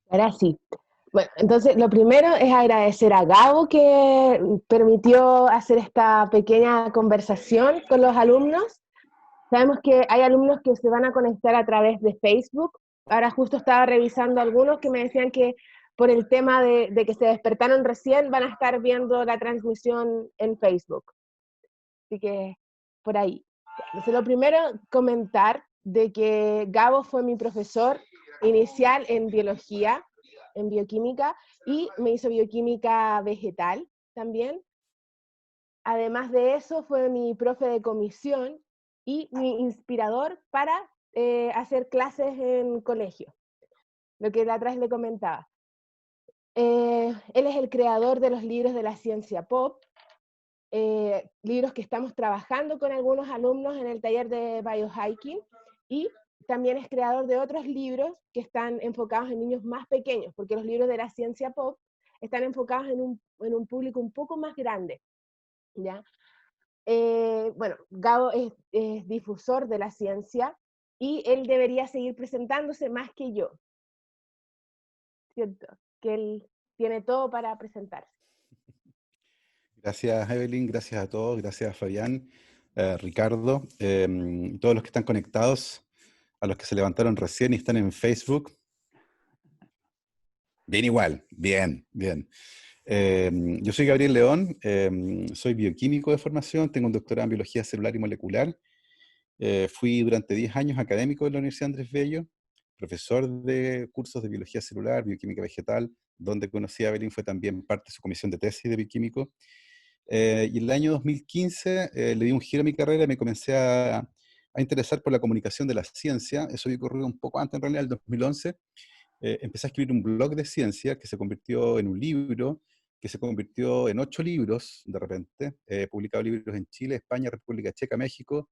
Ahora sí. Bueno, entonces lo primero es agradecer a Gabo que permitió hacer esta pequeña conversación con los alumnos. Sabemos que hay alumnos que se van a conectar a través de Facebook. Ahora justo estaba revisando algunos que me decían que por el tema de que se despertaron recién van a estar viendo la transmisión en Facebook. Así que por ahí. Entonces, lo primero, comentar de que Gabo fue mi profesor inicial en biología, en bioquímica, y me hizo bioquímica vegetal también. Además de eso, fue mi profe de comisión y mi inspirador para hacer clases en colegio, lo que la atrás le comentaba. Él es el creador de los libros de la ciencia pop, libros que estamos trabajando con algunos alumnos en el taller de biohiking, y también es creador de otros libros que están enfocados en niños más pequeños, porque los libros de la ciencia pop están enfocados en un público un poco más grande, ¿ya? Bueno, Gabo es difusor de la ciencia y él debería seguir presentándose más que yo, ¿cierto? Que él tiene todo para presentarse. Gracias, Evelyn, gracias a todos, gracias Fabián, Ricardo, y todos los que están conectados, a los que se levantaron recién y están en Facebook. Bien igual, bien, bien. Yo soy Gabriel León, soy bioquímico de formación, tengo un doctorado en biología celular y molecular. Fui durante 10 años académico de la Universidad Andrés Bello, profesor de cursos de biología celular, bioquímica vegetal, donde conocí a Evelyn, fue también parte de su comisión de tesis de bioquímico. Y en el año 2015 le di un giro a mi carrera y me comencé a interesar por la comunicación de la ciencia. Eso había ocurrido un poco antes, en realidad, el 2011. Empecé a escribir un blog de ciencia que se convirtió en un libro, que se convirtió en 8 libros de repente. He publicado libros en Chile, España, República Checa, México,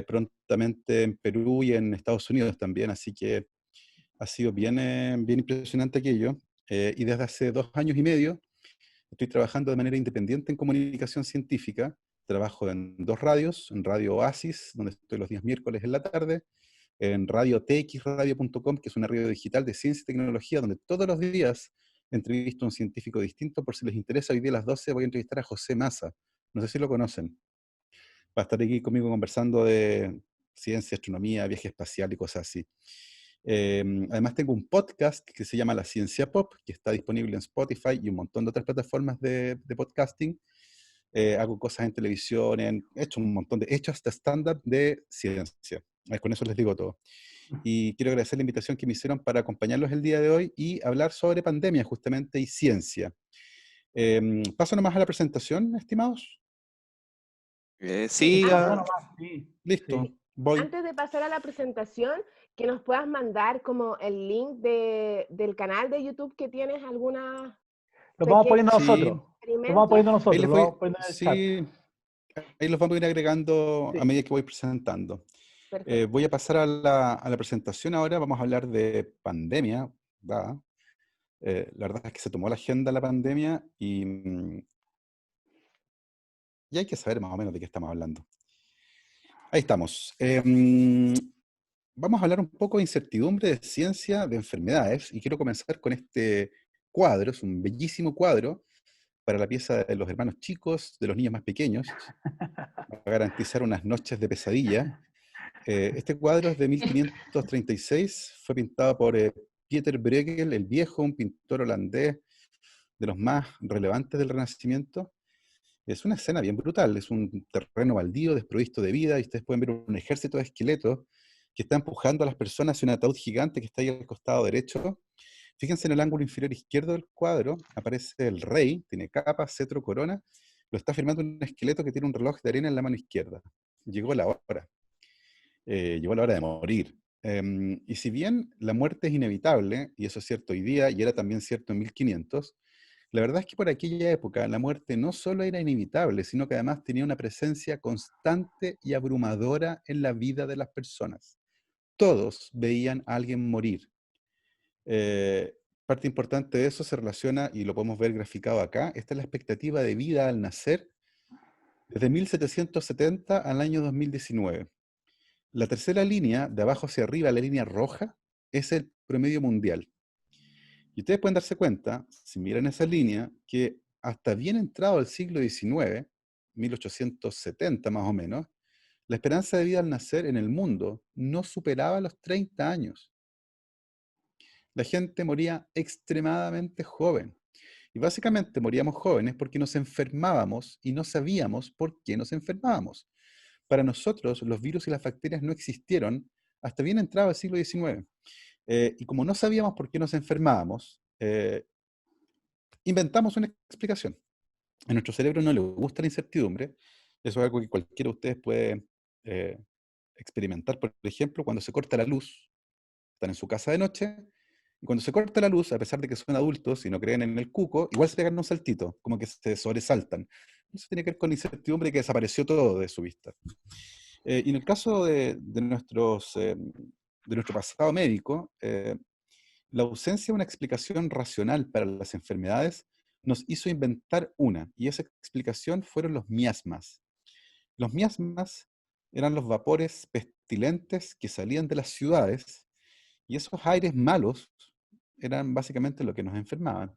prontamente en Perú y en Estados Unidos también, así que ha sido bien, bien impresionante aquello. Y desde hace 2 años y medio estoy trabajando de manera independiente en comunicación científica. Trabajo en 2 radios, en Radio Oasis, donde estoy los días miércoles en la tarde, en Radio txradio.com, que es una radio digital de ciencia y tecnología, donde todos los días entrevisto a un científico distinto. Por si les interesa, hoy día a las 12 voy a entrevistar a José Massa. No sé si lo conocen. Va a estar aquí conmigo conversando de ciencia, astronomía, viaje espacial y cosas así. Además tengo un podcast que se llama La Ciencia Pop, que está disponible en Spotify y un montón de otras plataformas de podcasting. Hago cosas en televisión, he hecho un montón de, he hecho hasta stand-up de ciencia. Con eso les digo todo. Y quiero agradecer la invitación que me hicieron para acompañarlos el día de hoy y hablar sobre pandemia justamente y ciencia. Paso nomás a la presentación, estimados. Sí, Sí, antes, sí, Listo, sí. voy. antes de pasar a la presentación, que nos puedas mandar como el link del canal de YouTube que tienes alguna Los vamos pequeña poniendo nosotros. Sí, Los vamos poniendo ahí nosotros, les los voy, vamos poniendo en el chat. sí, ahí los vamos a ir agregando a Sí. medida que voy presentando. Perfecto. Voy a pasar a la presentación ahora. Vamos a hablar de pandemia, ¿verdad? La verdad es que se tomó la agenda la pandemia y hay que saber más o menos de qué estamos hablando. Ahí estamos. Vamos a hablar un poco de incertidumbre, de ciencia, de enfermedades, y quiero comenzar con este cuadro. Es un bellísimo cuadro para la pieza de los hermanos chicos, de los niños más pequeños, para garantizar unas noches de pesadilla. Este cuadro es de 1536, fue pintado por Pieter Bruegel el Viejo, un pintor holandés de los más relevantes del Renacimiento. Es una escena bien brutal, es un terreno baldío, desprovisto de vida, y ustedes pueden ver un ejército de esqueletos que está empujando a las personas hacia un ataúd gigante que está ahí al costado derecho. Fíjense en el ángulo inferior izquierdo del cuadro, aparece el rey, tiene capa, cetro, corona, lo está firmando un esqueleto que tiene un reloj de arena en la mano izquierda. Llegó la hora. Llegó la hora de morir. Y si bien la muerte es inevitable, y eso es cierto hoy día, y era también cierto en 1500, la verdad es que por aquella época la muerte no solo era inevitable, sino que además tenía una presencia constante y abrumadora en la vida de las personas. Todos veían a alguien morir. Eh, Parte importante de eso se relaciona, y lo podemos ver graficado acá, esta es la expectativa de vida al nacer desde 1770 al año 2019. La tercera línea, de abajo hacia arriba, la línea roja, es el promedio mundial. Y ustedes pueden darse cuenta, si miran esa línea, que hasta bien entrado el siglo XIX, 1870 más o menos, la esperanza de vida al nacer en el mundo no superaba los 30 años. La gente moría extremadamente joven. Y básicamente moríamos jóvenes porque nos enfermábamos y no sabíamos por qué nos enfermábamos. Para nosotros, los virus y las bacterias no existieron hasta bien entrado el siglo XIX. Y como no sabíamos por qué nos enfermábamos, inventamos una explicación. A nuestro cerebro no le gusta la incertidumbre. Eso es algo que cualquiera de ustedes puede eh, experimentar. Por ejemplo, cuando se corta la luz, están en su casa de noche, y cuando se corta la luz, a pesar de que son adultos y no creen en el cuco, igual se pegan un saltito, como que se sobresaltan. Eso tiene que ver con la incertidumbre que desapareció todo de su vista. Y en el caso de nuestro pasado médico, la ausencia de una explicación racional para las enfermedades nos hizo inventar una, y esa explicación fueron los miasmas. Los miasmas eran los vapores pestilentes que salían de las ciudades, y esos aires malos eran básicamente lo que nos enfermaban.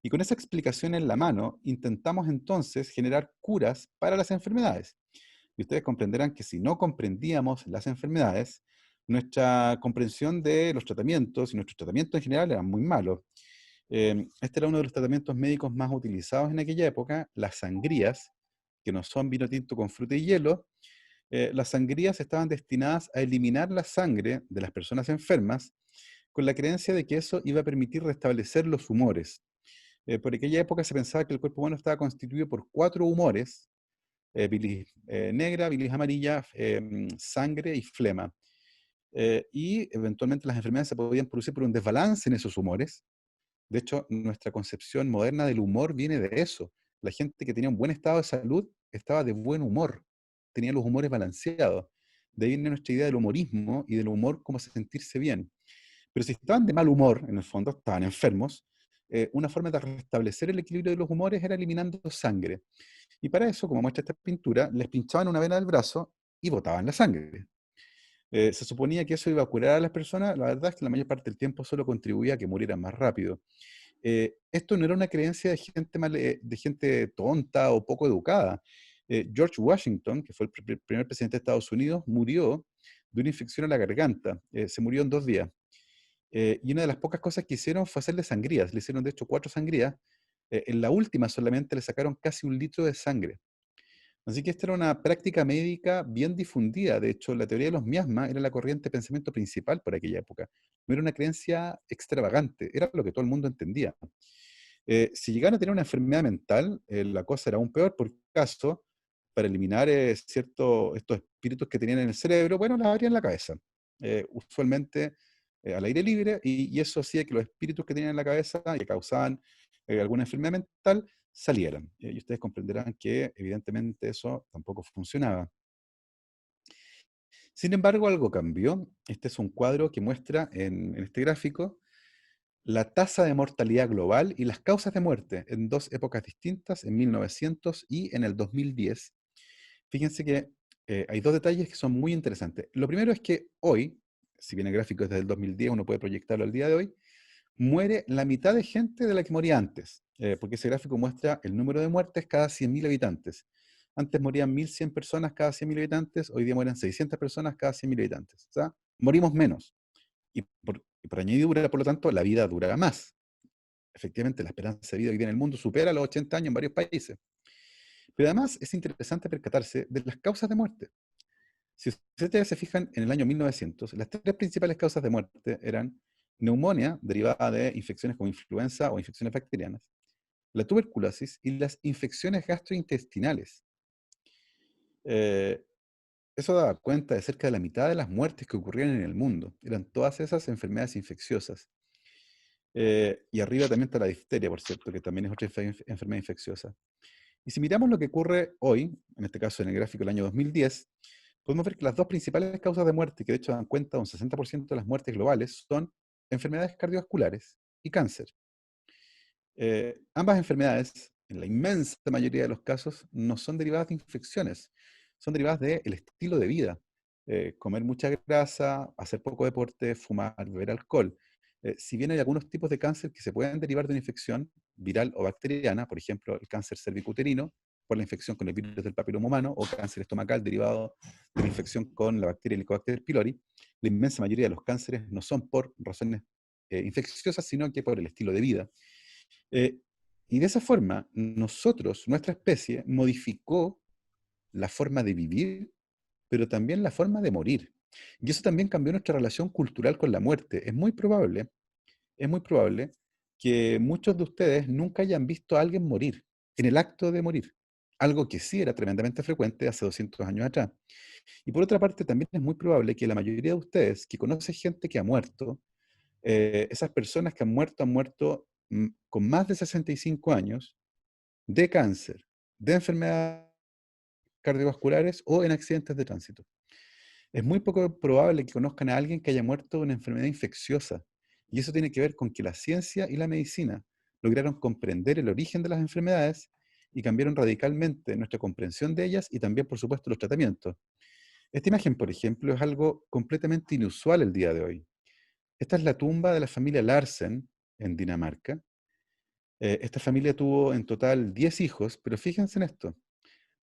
Y con esa explicación en la mano, intentamos entonces generar curas para las enfermedades. Y ustedes comprenderán que si no comprendíamos las enfermedades, nuestra comprensión de los tratamientos y nuestros tratamientos en general eran muy malos. Este era uno de los tratamientos médicos más utilizados en aquella época, las sangrías, que no son vino tinto con fruta y hielo. Las sangrías estaban destinadas a eliminar la sangre de las personas enfermas con la creencia de que eso iba a permitir restablecer los humores. Por aquella época se pensaba que el cuerpo humano estaba constituido por 4 humores: bilis negra, bilis amarilla, sangre y flema. Y eventualmente las enfermedades se podían producir por un desbalance en esos humores. De hecho, nuestra concepción moderna del humor viene de eso. La gente que tenía un buen estado de salud estaba de buen humor, tenía los humores balanceados. De ahí viene nuestra idea del humorismo y del humor como sentirse bien. Pero si estaban de mal humor, en el fondo, estaban enfermos, una forma de restablecer el equilibrio de los humores era eliminando sangre. Y para eso, como muestra esta pintura, les pinchaban una vena del brazo y botaban la sangre. Se suponía que eso iba a curar a las personas. La verdad es que la mayor parte del tiempo solo contribuía a que murieran más rápido. Esto no era una creencia de gente, de gente tonta o poco educada. George Washington, que fue el primer presidente de Estados Unidos, murió de una infección a la garganta. Se murió en 2 días. Y una de las pocas cosas que hicieron fue hacerle sangrías. Le hicieron, de hecho, 4 sangrías. En la última solamente le sacaron casi 1 litro de sangre. Así que esta era una práctica médica bien difundida. De hecho, la teoría de los miasmas era la corriente de pensamiento principal por aquella época. No era una creencia extravagante, era lo que todo el mundo entendía. Si llegaran a tener una enfermedad mental, la cosa era aún peor, por caso, para eliminar estos espíritus que tenían en el cerebro, bueno, las abrían en la cabeza. Usualmente al aire libre, y eso hacía que los espíritus que tenían en la cabeza y que causaban alguna enfermedad mental salieran. Y ustedes comprenderán que evidentemente eso tampoco funcionaba. Sin embargo, algo cambió. Este es un cuadro que muestra en este gráfico la tasa de mortalidad global y las causas de muerte en 2 épocas distintas, en 1900 y en el 2010. Fíjense que hay 2 detalles que son muy interesantes. Lo primero es que hoy, si bien el gráfico es desde el 2010, uno puede proyectarlo al día de hoy, muere la mitad de gente de la que moría antes, porque ese gráfico muestra el número de muertes cada 100.000 habitantes. Antes morían 1.100 personas cada 100.000 habitantes, hoy día mueren 600 personas cada 100.000 habitantes. O sea, morimos menos. Y por añadidura, por lo tanto, la vida dura más. Efectivamente, la esperanza de vida hoy día en el mundo supera los 80 años en varios países. Pero además es interesante percatarse de las causas de muerte. Si ustedes se fijan, en el año 1900, las 3 principales causas de muerte eran neumonía, derivada de infecciones como influenza o infecciones bacterianas, la tuberculosis y las infecciones gastrointestinales. Eh, Eso daba cuenta de cerca de la mitad de las muertes que ocurrían en el mundo. Eran todas esas enfermedades infecciosas. Y arriba también está la difteria, por cierto, que también es otra enfermedad infecciosa. Y si miramos lo que ocurre hoy, en este caso en el gráfico del año 2010, podemos ver que las 2 principales causas de muerte, que de hecho dan cuenta de un 60% de las muertes globales, son enfermedades cardiovasculares y cáncer. Ambas enfermedades, en la inmensa mayoría de los casos, no son derivadas de infecciones, son derivadas del estilo de vida. Comer mucha grasa, hacer poco deporte, fumar, beber alcohol. si bien hay algunos tipos de cáncer que se pueden derivar de una infección viral o bacteriana, por ejemplo, el cáncer cervicuterino, por la infección con el virus del papiloma humano, o cáncer estomacal derivado de la infección con la bacteria Helicobacter pylori, la inmensa mayoría de los cánceres no son por razones infecciosas, sino que por el estilo de vida. Eh, y de esa forma, nosotros, nuestra especie, modificó la forma de vivir, pero también la forma de morir. Y eso también cambió nuestra relación cultural con la muerte. Es muy probable que muchos de ustedes nunca hayan visto a alguien morir, en el acto de morir. Algo que sí era tremendamente frecuente hace 200 años atrás. Y por otra parte, también es muy probable que la mayoría de ustedes que conoce gente que ha muerto, esas personas que han muerto con más de 65 años de cáncer, de enfermedades cardiovasculares o en accidentes de tránsito. Es muy poco probable que conozcan a alguien que haya muerto de una enfermedad infecciosa. Y eso tiene que ver con que la ciencia y la medicina lograron comprender el origen de las enfermedades y cambiaron radicalmente nuestra comprensión de ellas y también, por supuesto, los tratamientos. Esta imagen, por ejemplo, es algo completamente inusual el día de hoy. Esta es la tumba de la familia Larsen en Dinamarca. Esta familia tuvo en total 10 hijos, pero fíjense en esto.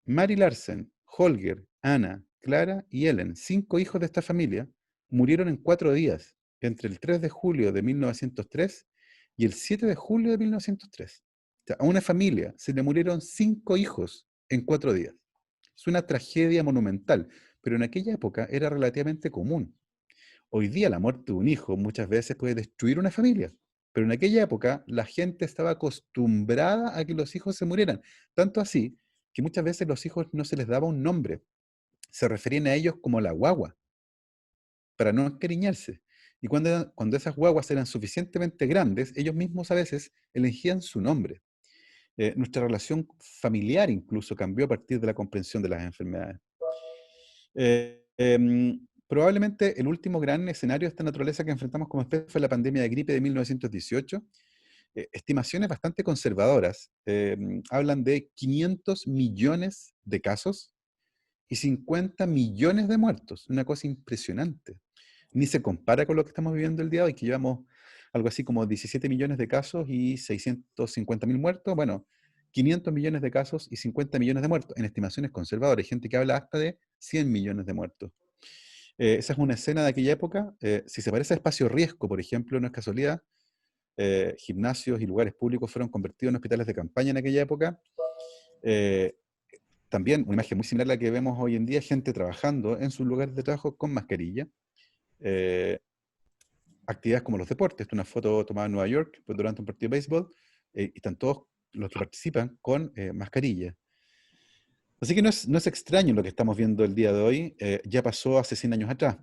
Mary Larsen, Holger, Anna, Clara y Ellen, 5 hijos de esta familia, murieron en 4 días, entre el 3 de julio de 1903 y el 7 de julio de 1903. O sea, a una familia se le murieron 5 hijos en 4 días. Es una tragedia monumental, pero en aquella época era relativamente común. Hoy día la muerte de un hijo muchas veces puede destruir una familia, pero en aquella época la gente estaba acostumbrada a que los hijos se murieran, tanto así que muchas veces los hijos no se les daba un nombre, se referían a ellos como la guagua, para no encariñarse. Y cuando esas guaguas eran suficientemente grandes, ellos mismos a veces elegían su nombre. Nuestra relación familiar incluso cambió a partir de la comprensión de las enfermedades. Probablemente el último gran escenario de esta naturaleza que enfrentamos como especie fue la pandemia de gripe de 1918. Estimaciones bastante conservadoras hablan de 500 millones de casos y 50 millones de muertos. Una cosa impresionante. Ni se compara con lo que estamos viviendo el día de hoy, que llevamos algo así como 17 millones de casos y 650.000 muertos. Bueno, 500 millones de casos y 50 millones de muertos, en estimaciones conservadoras. Hay gente que habla hasta de 100 millones de muertos. Esa es una escena de aquella época. Si se parece a Espacio Riesgo, por ejemplo, no es casualidad, gimnasios y lugares públicos fueron convertidos en hospitales de campaña en aquella época. Eh, También una imagen muy similar a la que vemos hoy en día, gente trabajando en sus lugares de trabajo con mascarilla. Eh, Actividades como los deportes. Esta es una foto tomada en Nueva York durante un partido de béisbol y están todos los que participan con mascarilla. Así que no es extraño lo que estamos viendo el día de hoy, ya pasó hace 100 años atrás.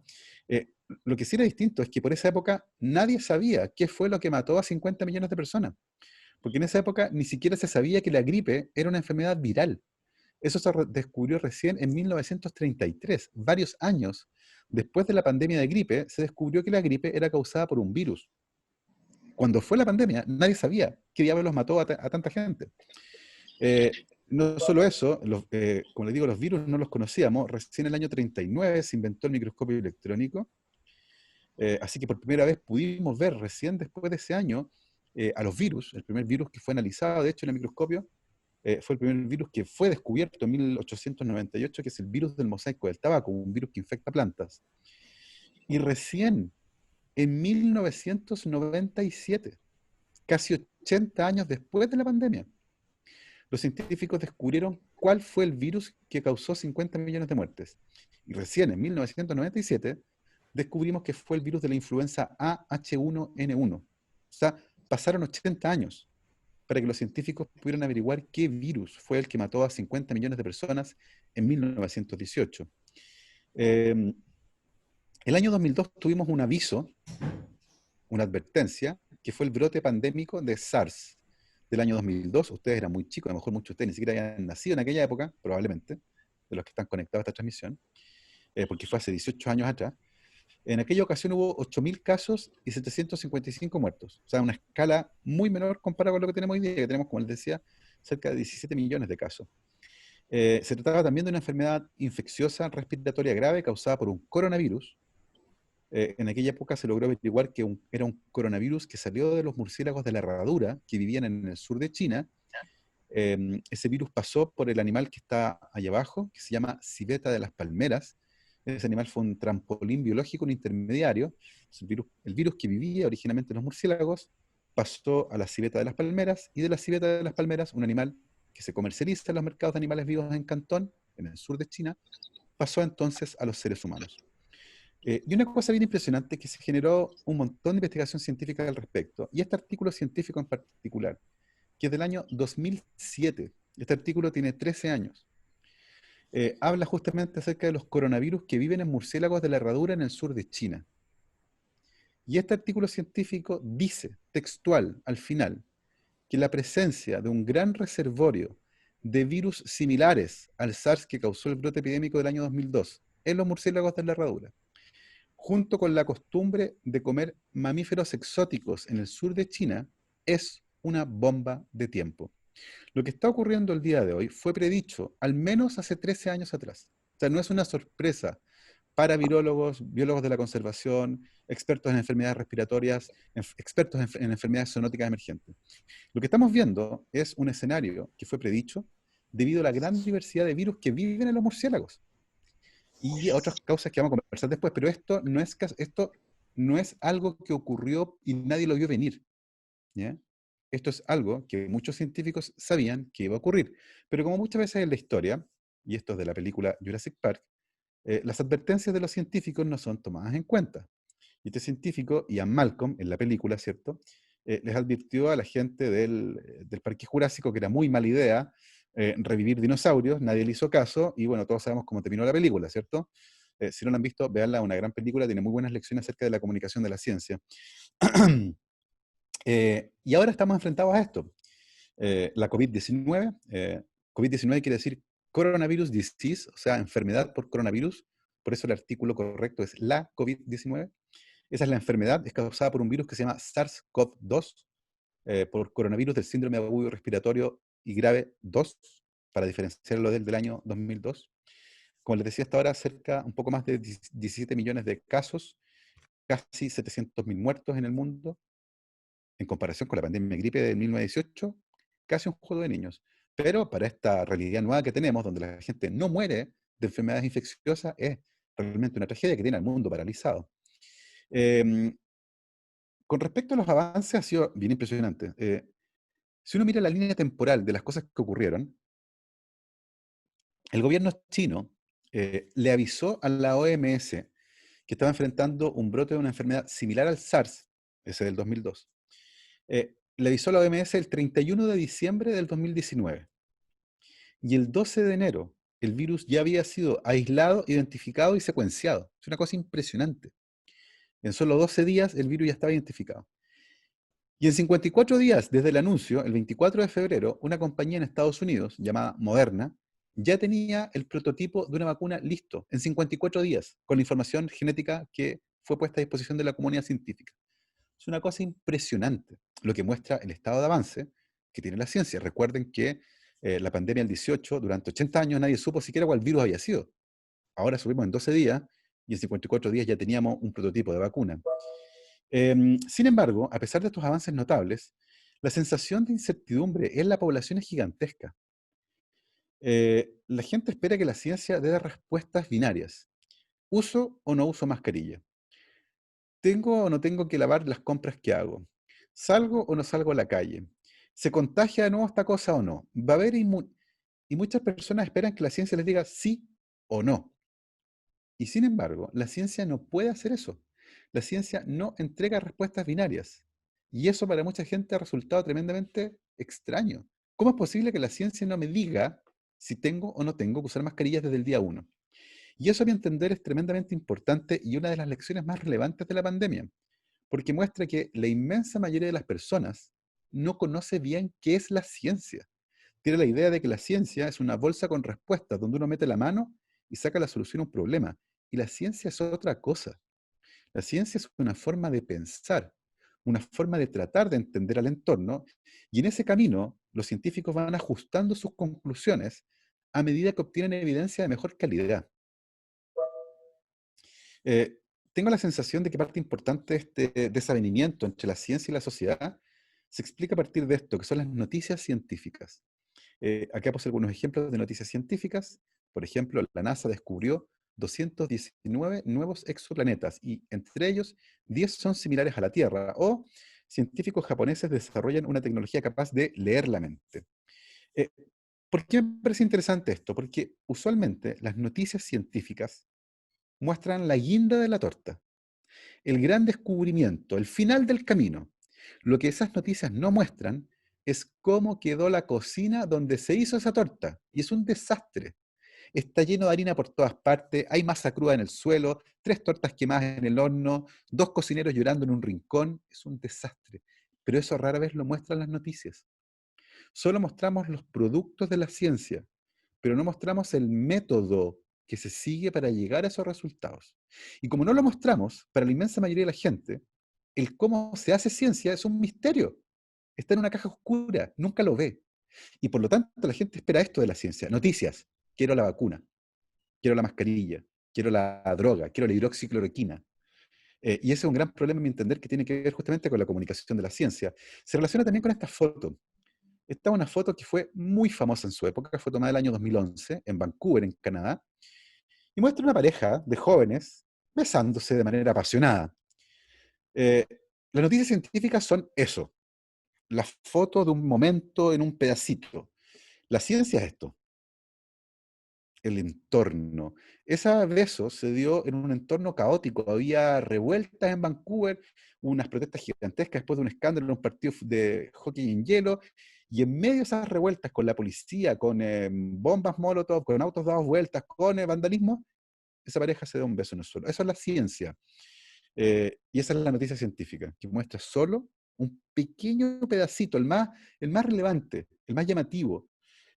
Lo que sí era distinto es que por esa época nadie sabía qué fue lo que mató a 50 millones de personas, porque en esa época ni siquiera se sabía que la gripe era una enfermedad viral. Eso se descubrió recién en 1933, varios años después de la pandemia de gripe, se descubrió que la gripe era causada por un virus. Cuando fue la pandemia, nadie sabía qué diablos mató a tanta gente. Eh, no solo eso, como les digo, los virus no los conocíamos. Recién en el año 39 se inventó el microscopio electrónico. Así que por primera vez pudimos ver recién después de ese año a los virus. El primer virus que fue analizado, de hecho, en el microscopio, fue el primer virus que fue descubierto en 1898, que es el virus del mosaico del tabaco, un virus que infecta plantas. Y recién en 1997, casi 80 años después de la pandemia, los científicos descubrieron cuál fue el virus que causó 50 millones de muertes. Y recién en 1997 descubrimos que fue el virus de la influenza AH1N1. O sea, pasaron 80 años para que los científicos pudieran averiguar qué virus fue el que mató a 50 millones de personas en 1918. Eh, el año 2002 tuvimos un aviso, una advertencia, que fue el brote pandémico de SARS del año 2002. Ustedes eran muy chicos, a lo mejor muchos de ustedes ni siquiera habían nacido en aquella época, probablemente, de los que están conectados a esta transmisión, porque fue hace 18 años atrás. En aquella ocasión hubo 8.000 casos y 755 muertos. O sea, una escala muy menor comparada con lo que tenemos hoy día, que tenemos, como les decía, cerca de 17 millones de casos. Se trataba también de una enfermedad infecciosa respiratoria grave causada por un coronavirus, En aquella época se logró averiguar que era un coronavirus que salió de los murciélagos de la herradura que vivían en el sur de China. Ese virus pasó por el animal que está allá abajo, que se llama civeta de las palmeras. Ese animal fue un trampolín biológico, un intermediario. El virus que vivía originalmente en los murciélagos pasó a la civeta de las palmeras, y de la civeta de las palmeras, un animal que se comercializa en los mercados de animales vivos en Cantón, en el sur de China, pasó entonces a los seres humanos. Y una cosa bien impresionante es que se generó un montón de investigación científica al respecto, y este artículo científico en particular, que es del año 2007. Este artículo tiene 13 años. Habla justamente acerca de los coronavirus que viven en murciélagos de la herradura en el sur de China. Y este artículo científico dice, textual, al final, que la presencia de un gran reservorio de virus similares al SARS que causó el brote epidémico del año 2002 en los murciélagos de la herradura, junto con la costumbre de comer mamíferos exóticos en el sur de China, es una bomba de tiempo. Lo que está ocurriendo el día de hoy fue predicho al menos hace 13 años atrás. O sea, no es una sorpresa para virólogos, biólogos de la conservación, expertos en enfermedades respiratorias, expertos en enfermedades zoonóticas emergentes. Lo que estamos viendo es un escenario que fue predicho debido a la gran diversidad de virus que viven en los murciélagos y otras causas que vamos a conversar después, pero esto no es algo que ocurrió y nadie lo vio venir, ¿ya? Esto es algo que muchos científicos sabían que iba a ocurrir, pero como muchas veces en la historia, y esto es de la película Jurassic Park, las advertencias de los científicos no son tomadas en cuenta. Y este científico, Ian Malcolm, en la película, ¿cierto? Les advirtió a la gente del Parque Jurásico que era muy mala idea revivir dinosaurios, nadie le hizo caso, y bueno, todos sabemos cómo terminó la película, ¿cierto? Si no la han visto, véanla, una gran película, tiene muy buenas lecciones acerca de la comunicación de la ciencia. Y ahora estamos enfrentados a esto. La COVID-19, COVID-19 quiere decir coronavirus disease, o sea, enfermedad por coronavirus, por eso el artículo correcto es la COVID-19. Esa es la enfermedad, es causada por un virus que se llama SARS-CoV-2, por coronavirus del síndrome agudo respiratorio y grave 2, para diferenciarlo del año 2002. Como les decía, hasta ahora un poco más de 17 millones de casos, casi 700.000 muertos en el mundo, en comparación con la pandemia de gripe de 1918, casi un juego de niños. Pero para esta realidad nueva que tenemos, donde la gente no muere de enfermedades infecciosas, es realmente una tragedia que tiene al mundo paralizado. Con respecto a los avances, ha sido bien impresionante. Si uno mira la línea temporal de las cosas que ocurrieron, el gobierno chino le avisó a la OMS que estaba enfrentando un brote de una enfermedad similar al SARS, ese del 2002. Le avisó a la OMS el 31 de diciembre del 2019. Y el 12 de enero, el virus ya había sido aislado, identificado y secuenciado. Es una cosa impresionante. En solo 12 días, el virus ya estaba identificado. Y en 54 días desde el anuncio, el 24 de febrero, una compañía en Estados Unidos llamada Moderna ya tenía el prototipo de una vacuna listo en 54 días, con la información genética que fue puesta a disposición de la comunidad científica. Es una cosa impresionante, lo que muestra el estado de avance que tiene la ciencia. Recuerden que la pandemia del 18, durante 80 años nadie supo siquiera cuál virus había sido. Ahora subimos en 12 días y en 54 días ya teníamos un prototipo de vacuna. Sin embargo, a pesar de estos avances notables, la sensación de incertidumbre en la población es gigantesca. La gente espera que la ciencia dé respuestas binarias. ¿Uso o no uso mascarilla? ¿Tengo o no tengo que lavar las compras que hago? ¿Salgo o no salgo a la calle? ¿Se contagia de nuevo esta cosa o no? Va a haber y muchas personas esperan que la ciencia les diga sí o no. Y sin embargo, la ciencia no puede hacer eso. La ciencia no entrega respuestas binarias. Y eso para mucha gente ha resultado tremendamente extraño. ¿Cómo es posible que la ciencia no me diga si tengo o no tengo que usar mascarillas desde el día 1? Y eso a mi entender es tremendamente importante y una de las lecciones más relevantes de la pandemia, porque muestra que la inmensa mayoría de las personas no conoce bien qué es la ciencia. Tiene la idea de que la ciencia es una bolsa con respuestas donde uno mete la mano y saca la solución a un problema. Y la ciencia es otra cosa. La ciencia es una forma de pensar, una forma de tratar de entender al entorno, y en ese camino los científicos van ajustando sus conclusiones a medida que obtienen evidencia de mejor calidad. tengo la sensación de que parte importante de este desavenimiento entre la ciencia y la sociedad se explica a partir de esto, que son las noticias científicas. Acá puse algunos ejemplos de noticias científicas. Por ejemplo, la NASA descubrió 219 nuevos exoplanetas y entre ellos 10 son similares a la Tierra. O científicos japoneses desarrollan una tecnología capaz de leer la mente. Eh, ¿Por qué me parece interesante esto? Porque usualmente las noticias científicas muestran la guinda de la torta, el gran descubrimiento, el final del camino. Lo que esas noticias no muestran es cómo quedó la cocina donde se hizo esa torta. Y es un desastre. Está lleno de harina por todas partes, hay masa cruda en el suelo, 3 tortas quemadas en el horno, 2 cocineros llorando en un rincón. Es un desastre. Pero eso rara vez lo muestran las noticias. Solo mostramos los productos de la ciencia, pero no mostramos el método que se sigue para llegar a esos resultados. Y como no lo mostramos, para la inmensa mayoría de la gente, el cómo se hace ciencia es un misterio. Está en una caja oscura, nunca lo ve. Y por lo tanto la gente espera esto de la ciencia. Noticias. Quiero la vacuna, quiero la mascarilla, quiero la droga, quiero la hidroxicloroquina. Y ese es un gran problema, a mi entender, que tiene que ver justamente con la comunicación de la ciencia. Se relaciona también con esta foto. Esta es una foto que fue muy famosa en su época, fue tomada el año 2011 en Vancouver, en Canadá, y muestra una pareja de jóvenes besándose de manera apasionada. Eh, las noticias científicas son eso, la foto de un momento en un pedacito. La ciencia es esto, el entorno. Ese beso se dio en un entorno caótico, había revueltas en Vancouver, unas protestas gigantescas después de un escándalo en un partido de hockey en hielo, y en medio de esas revueltas con la policía, con bombas molotov, con autos dados vueltas, con vandalismo, esa pareja se da un beso en el suelo. Eso es la ciencia. Y esa es la noticia científica, que muestra solo un pequeño pedacito, el más relevante, el más llamativo,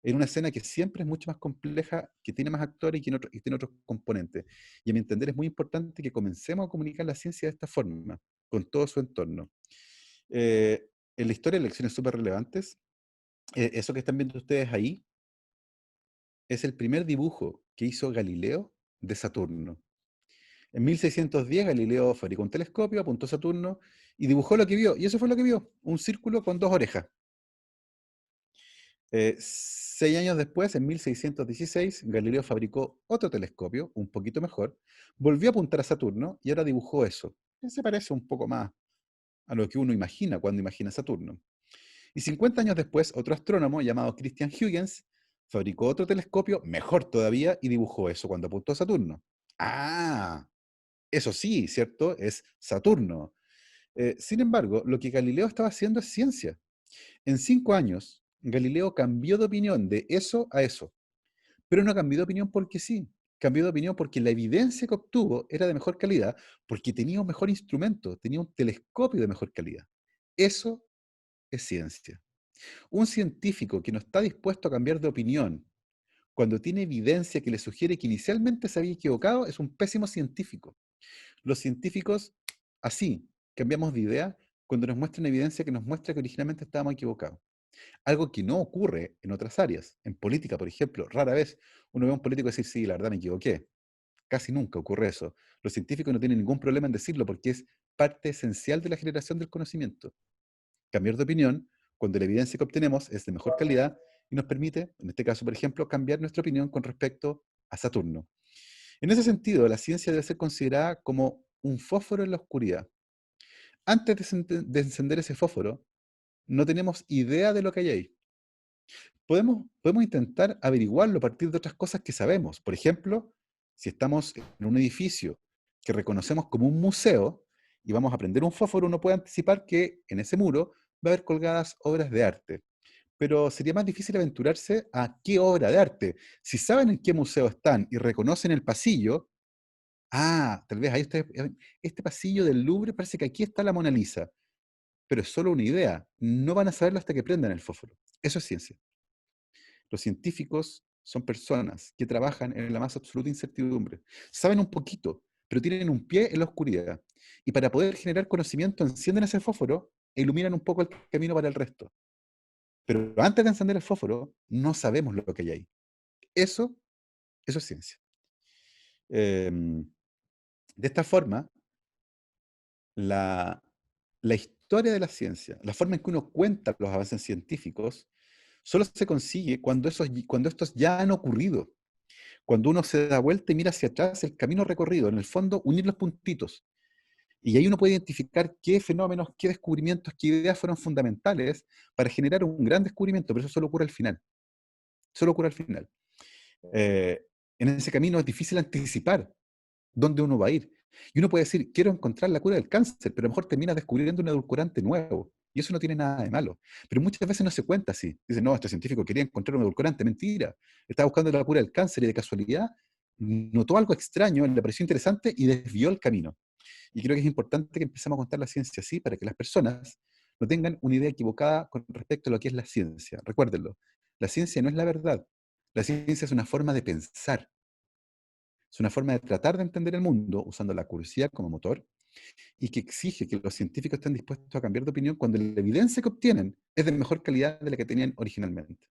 en una escena que siempre es mucho más compleja, que tiene más actores y tiene otros componentes. Y a mi entender es muy importante que comencemos a comunicar la ciencia de esta forma, con todo su entorno. Eh, en la historia de lecciones súper relevantes, eso que están viendo ustedes ahí, es el primer dibujo que hizo Galileo de Saturno. En 1610 Galileo fabricó un telescopio, apuntó a Saturno y dibujó lo que vio. Y eso fue lo que vio, un círculo con 2 orejas. 6 años después, en 1616, Galileo fabricó otro telescopio, un poquito mejor, volvió a apuntar a Saturno y ahora dibujó eso. Que se parece un poco más a lo que uno imagina cuando imagina Saturno. Y 50 años después, otro astrónomo llamado Christian Huygens fabricó otro telescopio, mejor todavía, y dibujó eso cuando apuntó a Saturno. Ah, eso sí, ¿cierto? Es Saturno. Sin embargo, lo que Galileo estaba haciendo es ciencia. En 5 años, Galileo cambió de opinión de eso a eso. Pero no cambió de opinión porque sí. Cambió de opinión porque la evidencia que obtuvo era de mejor calidad, porque tenía un mejor instrumento, tenía un telescopio de mejor calidad. Eso es ciencia. Un científico que no está dispuesto a cambiar de opinión cuando tiene evidencia que le sugiere que inicialmente se había equivocado es un pésimo científico. Los científicos, así, cambiamos de idea cuando nos muestran evidencia que nos muestra que originalmente estábamos equivocados. Algo que no ocurre en otras áreas. En política, por ejemplo, rara vez uno ve a un político decir, sí, la verdad me equivoqué. Casi nunca ocurre eso. Los científicos no tienen ningún problema en decirlo porque es parte esencial de la generación del conocimiento. Cambiar de opinión cuando la evidencia que obtenemos es de mejor calidad y nos permite, en este caso, por ejemplo, cambiar nuestra opinión con respecto a Saturno. En ese sentido, la ciencia debe ser considerada como un fósforo en la oscuridad. Antes de encender ese fósforo, no tenemos idea de lo que hay ahí. Podemos intentar averiguarlo a partir de otras cosas que sabemos. Por ejemplo, si estamos en un edificio que reconocemos como un museo y vamos a prender un fósforo, uno puede anticipar que en ese muro va a haber colgadas obras de arte. Pero sería más difícil aventurarse a qué obra de arte. Si saben en qué museo están y reconocen el pasillo, tal vez ahí ustedes, este pasillo del Louvre parece que aquí está la Mona Lisa, pero es solo una idea. No van a saberlo hasta que prendan el fósforo. Eso es ciencia. Los científicos son personas que trabajan en la más absoluta incertidumbre. Saben un poquito, pero tienen un pie en la oscuridad. Y para poder generar conocimiento, encienden ese fósforo e iluminan un poco el camino para el resto. Pero antes de encender el fósforo, no sabemos lo que hay ahí. Eso es ciencia. De esta forma, la, la historia de la ciencia, la forma en que uno cuenta los avances científicos, solo se consigue cuando estos ya han ocurrido. Cuando uno se da vuelta y mira hacia atrás el camino recorrido, en el fondo, unir los puntitos. Y ahí uno puede identificar qué fenómenos, qué descubrimientos, qué ideas fueron fundamentales para generar un gran descubrimiento, pero eso solo ocurre al final. Solo ocurre al final. En ese camino es difícil anticipar dónde uno va a ir. Y uno puede decir, quiero encontrar la cura del cáncer, pero a lo mejor termina descubriendo un edulcorante nuevo. Y eso no tiene nada de malo. Pero muchas veces no se cuenta así. Dicen, no, este científico quería encontrar un edulcorante. Mentira. Estaba buscando la cura del cáncer y de casualidad notó algo extraño, le pareció interesante y desvió el camino. Y creo que es importante que empecemos a contar la ciencia así para que las personas no tengan una idea equivocada con respecto a lo que es la ciencia. Recuérdenlo, la ciencia no es la verdad. La ciencia es una forma de pensar. Es una forma de tratar de entender el mundo usando la curiosidad como motor y que exige que los científicos estén dispuestos a cambiar de opinión cuando la evidencia que obtienen es de mejor calidad de la que tenían originalmente.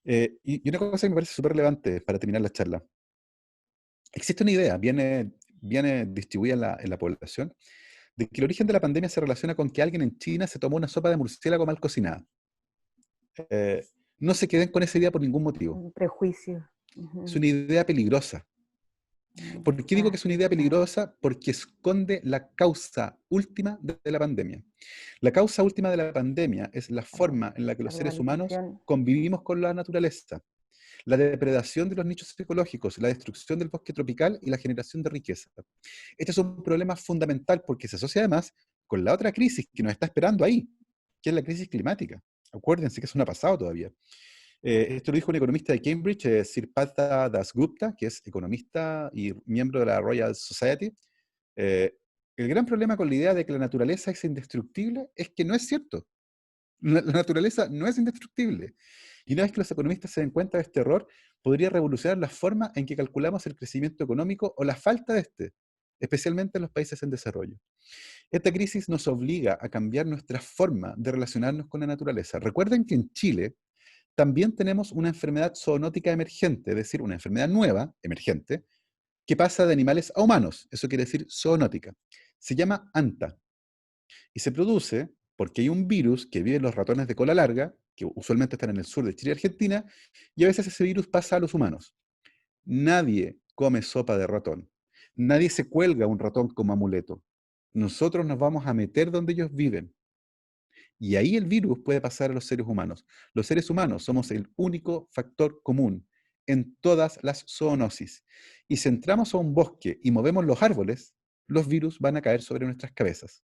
Y una cosa que me parece súper relevante para terminar la charla. Existe una idea, viene distribuida en la población, de que el origen de la pandemia se relaciona con que alguien en China se tomó una sopa de murciélago mal cocinada. Eh, no se queden con esa idea por ningún motivo. Un prejuicio. Es una idea peligrosa. ¿Por qué digo que es una idea peligrosa? Porque esconde la causa última de la pandemia. La causa última de la pandemia es la forma en la que los seres humanos convivimos con la naturaleza. La depredación de los nichos ecológicos, la destrucción del bosque tropical y la generación de riqueza. Este es un problema fundamental porque se asocia además con la otra crisis que nos está esperando ahí, que es la crisis climática. Acuérdense que eso no ha pasado todavía. Esto lo dijo un economista de Cambridge, Sirpatha Dasgupta, que es economista y miembro de la Royal Society. El gran problema con la idea de que la naturaleza es indestructible es que no es cierto. La naturaleza no es indestructible. Y una vez que los economistas se den cuenta de este error, podría revolucionar la forma en que calculamos el crecimiento económico o la falta de este, especialmente en los países en desarrollo. Esta crisis nos obliga a cambiar nuestra forma de relacionarnos con la naturaleza. Recuerden que en Chile también tenemos una enfermedad zoonótica emergente, es decir, una enfermedad nueva, emergente, que pasa de animales a humanos. Eso quiere decir zoonótica. Se llama ANTA. Y se produce porque hay un virus que vive en los ratones de cola larga, que usualmente están en el sur de Chile y Argentina, y a veces ese virus pasa a los humanos. Nadie come sopa de ratón. Nadie se cuelga un ratón como amuleto. Nosotros nos vamos a meter donde ellos viven. Y ahí el virus puede pasar a los seres humanos. Los seres humanos somos el único factor común en todas las zoonosis. Y si entramos a un bosque y movemos los árboles, los virus van a caer sobre nuestras cabezas.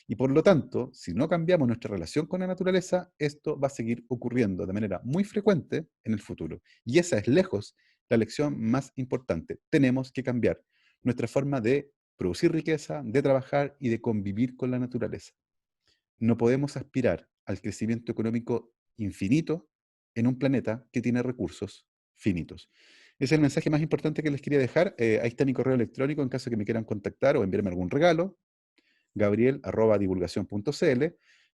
Y por lo tanto, si no cambiamos nuestra relación con la naturaleza, esto va a seguir ocurriendo de manera muy frecuente en el futuro. Y esa es lejos la lección más importante. Tenemos que cambiar nuestra forma de producir riqueza, de trabajar y de convivir con la naturaleza. No podemos aspirar al crecimiento económico infinito en un planeta que tiene recursos finitos. Ese es el mensaje más importante que les quería dejar. Ahí está mi correo electrónico en caso que me quieran contactar o enviarme algún regalo. Gabriel@divulgacion.cl.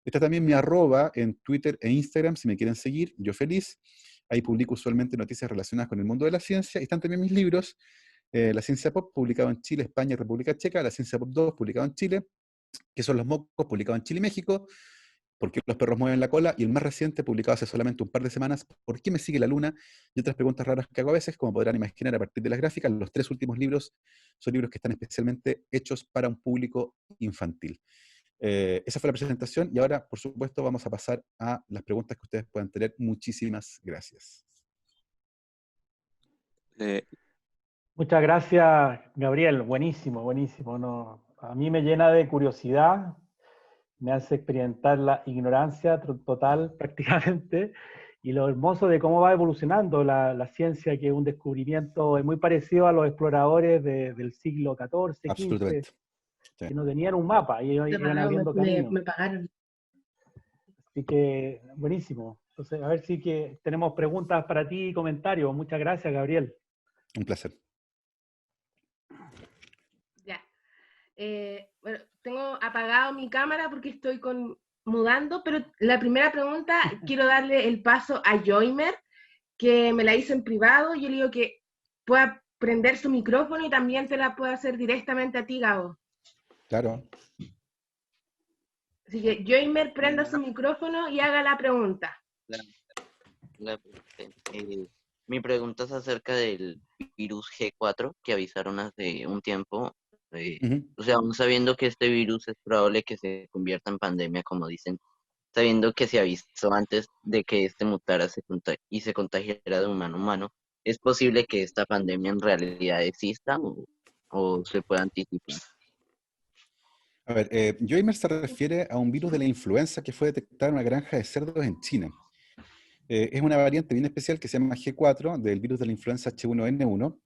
Está también mi arroba en Twitter e Instagram si me quieren seguir, yo feliz. Ahí publico usualmente noticias relacionadas con el mundo de la ciencia. Y están también mis libros, La Ciencia Pop, publicado en Chile, España y República Checa, La Ciencia Pop 2, publicado en Chile, que son Los Mocos, publicado en Chile y México, ¿Por qué los perros mueven la cola? Y el más reciente, publicado hace solamente un par de semanas, ¿Por qué me sigue la luna? Y otras preguntas raras que hago a veces, como podrán imaginar a partir de las gráficas. Los 3 últimos libros son libros que están especialmente hechos para un público infantil. Esa fue la presentación y ahora, por supuesto, vamos a pasar a las preguntas que ustedes puedan tener. Muchísimas gracias. Muchas gracias, Gabriel. Buenísimo, buenísimo. No, a mí me llena de curiosidad, me hace experimentar la ignorancia total prácticamente y lo hermoso de cómo va evolucionando la ciencia, que es un descubrimiento muy parecido a los exploradores del siglo XIV, Absolutamente. XV, Sí. que no tenían un mapa y iban abriendo caminos. Me pagaron. Así que, buenísimo. Entonces, a ver si que tenemos preguntas para ti y comentarios. Muchas gracias, Gabriel. Un placer. Ya. Bueno, tengo apagado mi cámara porque estoy mudando, pero la primera pregunta quiero darle el paso a Joimer, que me la hizo en privado. Yo le digo que pueda prender su micrófono y también te la puedo hacer directamente a ti, Gabo. Claro. Así que Joimer, prenda su micrófono y haga la pregunta. La- la- Mi pregunta es acerca del virus G4 que avisaron hace un tiempo. Ujú. O sea, aún sabiendo que este virus es probable que se convierta en pandemia, como dicen, sabiendo que se avisó antes de que este mutara y se contagiara de humano a humano, ¿es posible que esta pandemia en realidad exista o se pueda anticipar? A ver, Joimer se refiere a un virus de la influenza que fue detectado en una granja de cerdos en China. Es una variante bien especial que se llama G4 del virus de la influenza H1N1.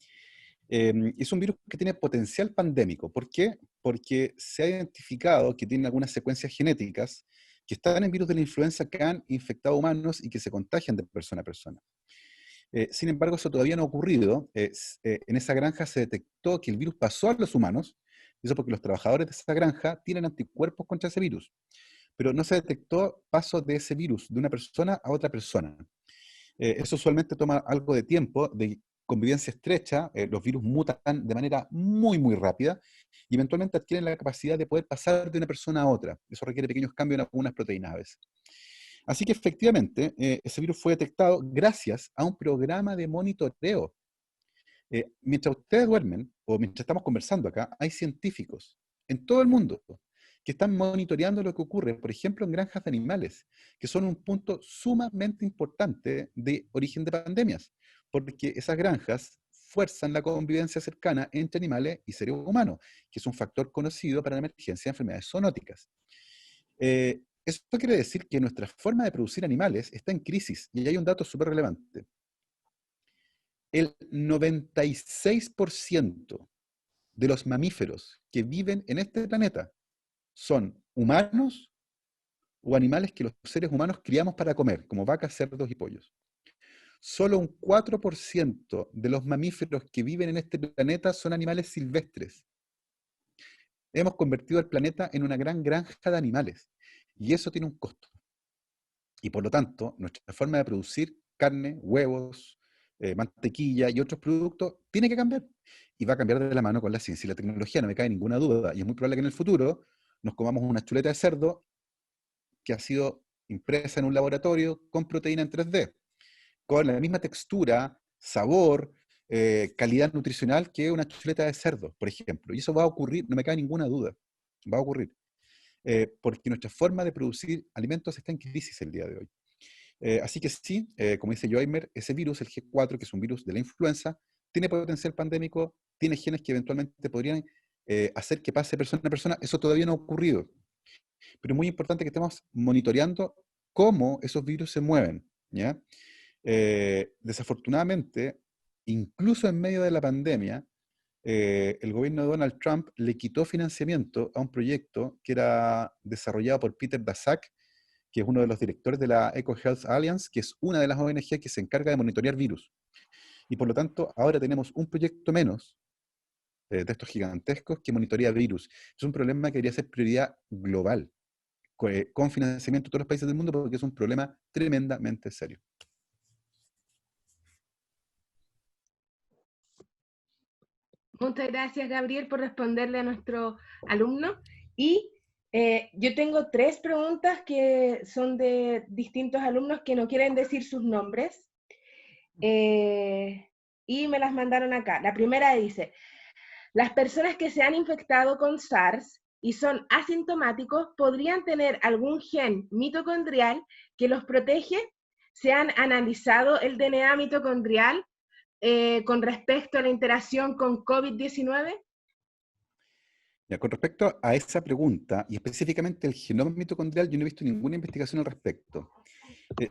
Es un virus que tiene potencial pandémico. ¿Por qué? Porque se ha identificado que tiene algunas secuencias genéticas que están en virus de la influenza que han infectado humanos y que se contagian de persona a persona. Sin embargo, eso todavía no ha ocurrido. En esa granja se detectó que el virus pasó a los humanos, y eso porque los trabajadores de esa granja tienen anticuerpos contra ese virus, pero no se detectó paso de ese virus de una persona a otra persona. Eso usualmente toma algo de tiempo, de convivencia estrecha. Los virus mutan de manera muy, muy rápida y eventualmente adquieren la capacidad de poder pasar de una persona a otra. Eso requiere pequeños cambios en algunas proteínas a veces. Así que efectivamente, ese virus fue detectado gracias a un programa de monitoreo. Mientras ustedes duermen, o mientras estamos conversando acá, hay científicos en todo el mundo que están monitoreando lo que ocurre, por ejemplo, en granjas de animales, que son un punto sumamente importante de origen de pandemias, porque esas granjas fuerzan la convivencia cercana entre animales y seres humanos, que es un factor conocido para la emergencia de enfermedades zoonóticas. Esto quiere decir que nuestra forma de producir animales está en crisis, y hay un dato súper relevante. El 96% de los mamíferos que viven en este planeta son humanos o animales que los seres humanos criamos para comer, como vacas, cerdos y pollos. Solo un 4% de los mamíferos que viven en este planeta son animales silvestres. Hemos convertido el planeta en una gran granja de animales, y eso tiene un costo. Y por lo tanto, nuestra forma de producir carne, huevos, mantequilla y otros productos tiene que cambiar. Y va a cambiar de la mano con la ciencia y la tecnología, no me cabe ninguna duda. Y es muy probable que en el futuro nos comamos una chuleta de cerdo que ha sido impresa en un laboratorio con proteína en 3D, con la misma textura, sabor, calidad nutricional que una chuleta de cerdo, por ejemplo. Y eso va a ocurrir, no me cabe ninguna duda. Va a ocurrir. Porque nuestra forma de producir alimentos está en crisis el día de hoy. Así que sí, como dice Joimer, ese virus, el G4, que es un virus de la influenza, tiene potencial pandémico, tiene genes que eventualmente podrían hacer que pase persona a persona. Eso todavía no ha ocurrido. Pero es muy importante que estemos monitoreando cómo esos virus se mueven, ¿ya? Desafortunadamente, incluso en medio de la pandemia, el gobierno de Donald Trump le quitó financiamiento a un proyecto que era desarrollado por Peter Daszak, que es uno de los directores de la EcoHealth Alliance, que es una de las ONG que se encarga de monitorear virus. Y por lo tanto, ahora tenemos un proyecto menos de estos gigantescos que monitorea virus. Es un problema que debería ser prioridad global, con financiamiento de todos los países del mundo, porque es un problema tremendamente serio. Muchas gracias, Gabriel, por responderle a nuestro alumno. Y yo tengo 3 preguntas que son de distintos alumnos que no quieren decir sus nombres. Y me las mandaron acá. La primera dice, las personas que se han infectado con SARS y son asintomáticos podrían tener algún gen mitocondrial que los protege. ¿Se han analizado el DNA mitocondrial con respecto a la interacción con COVID-19? Ya, con respecto a esa pregunta, y específicamente el genoma mitocondrial, yo no he visto ninguna investigación al respecto.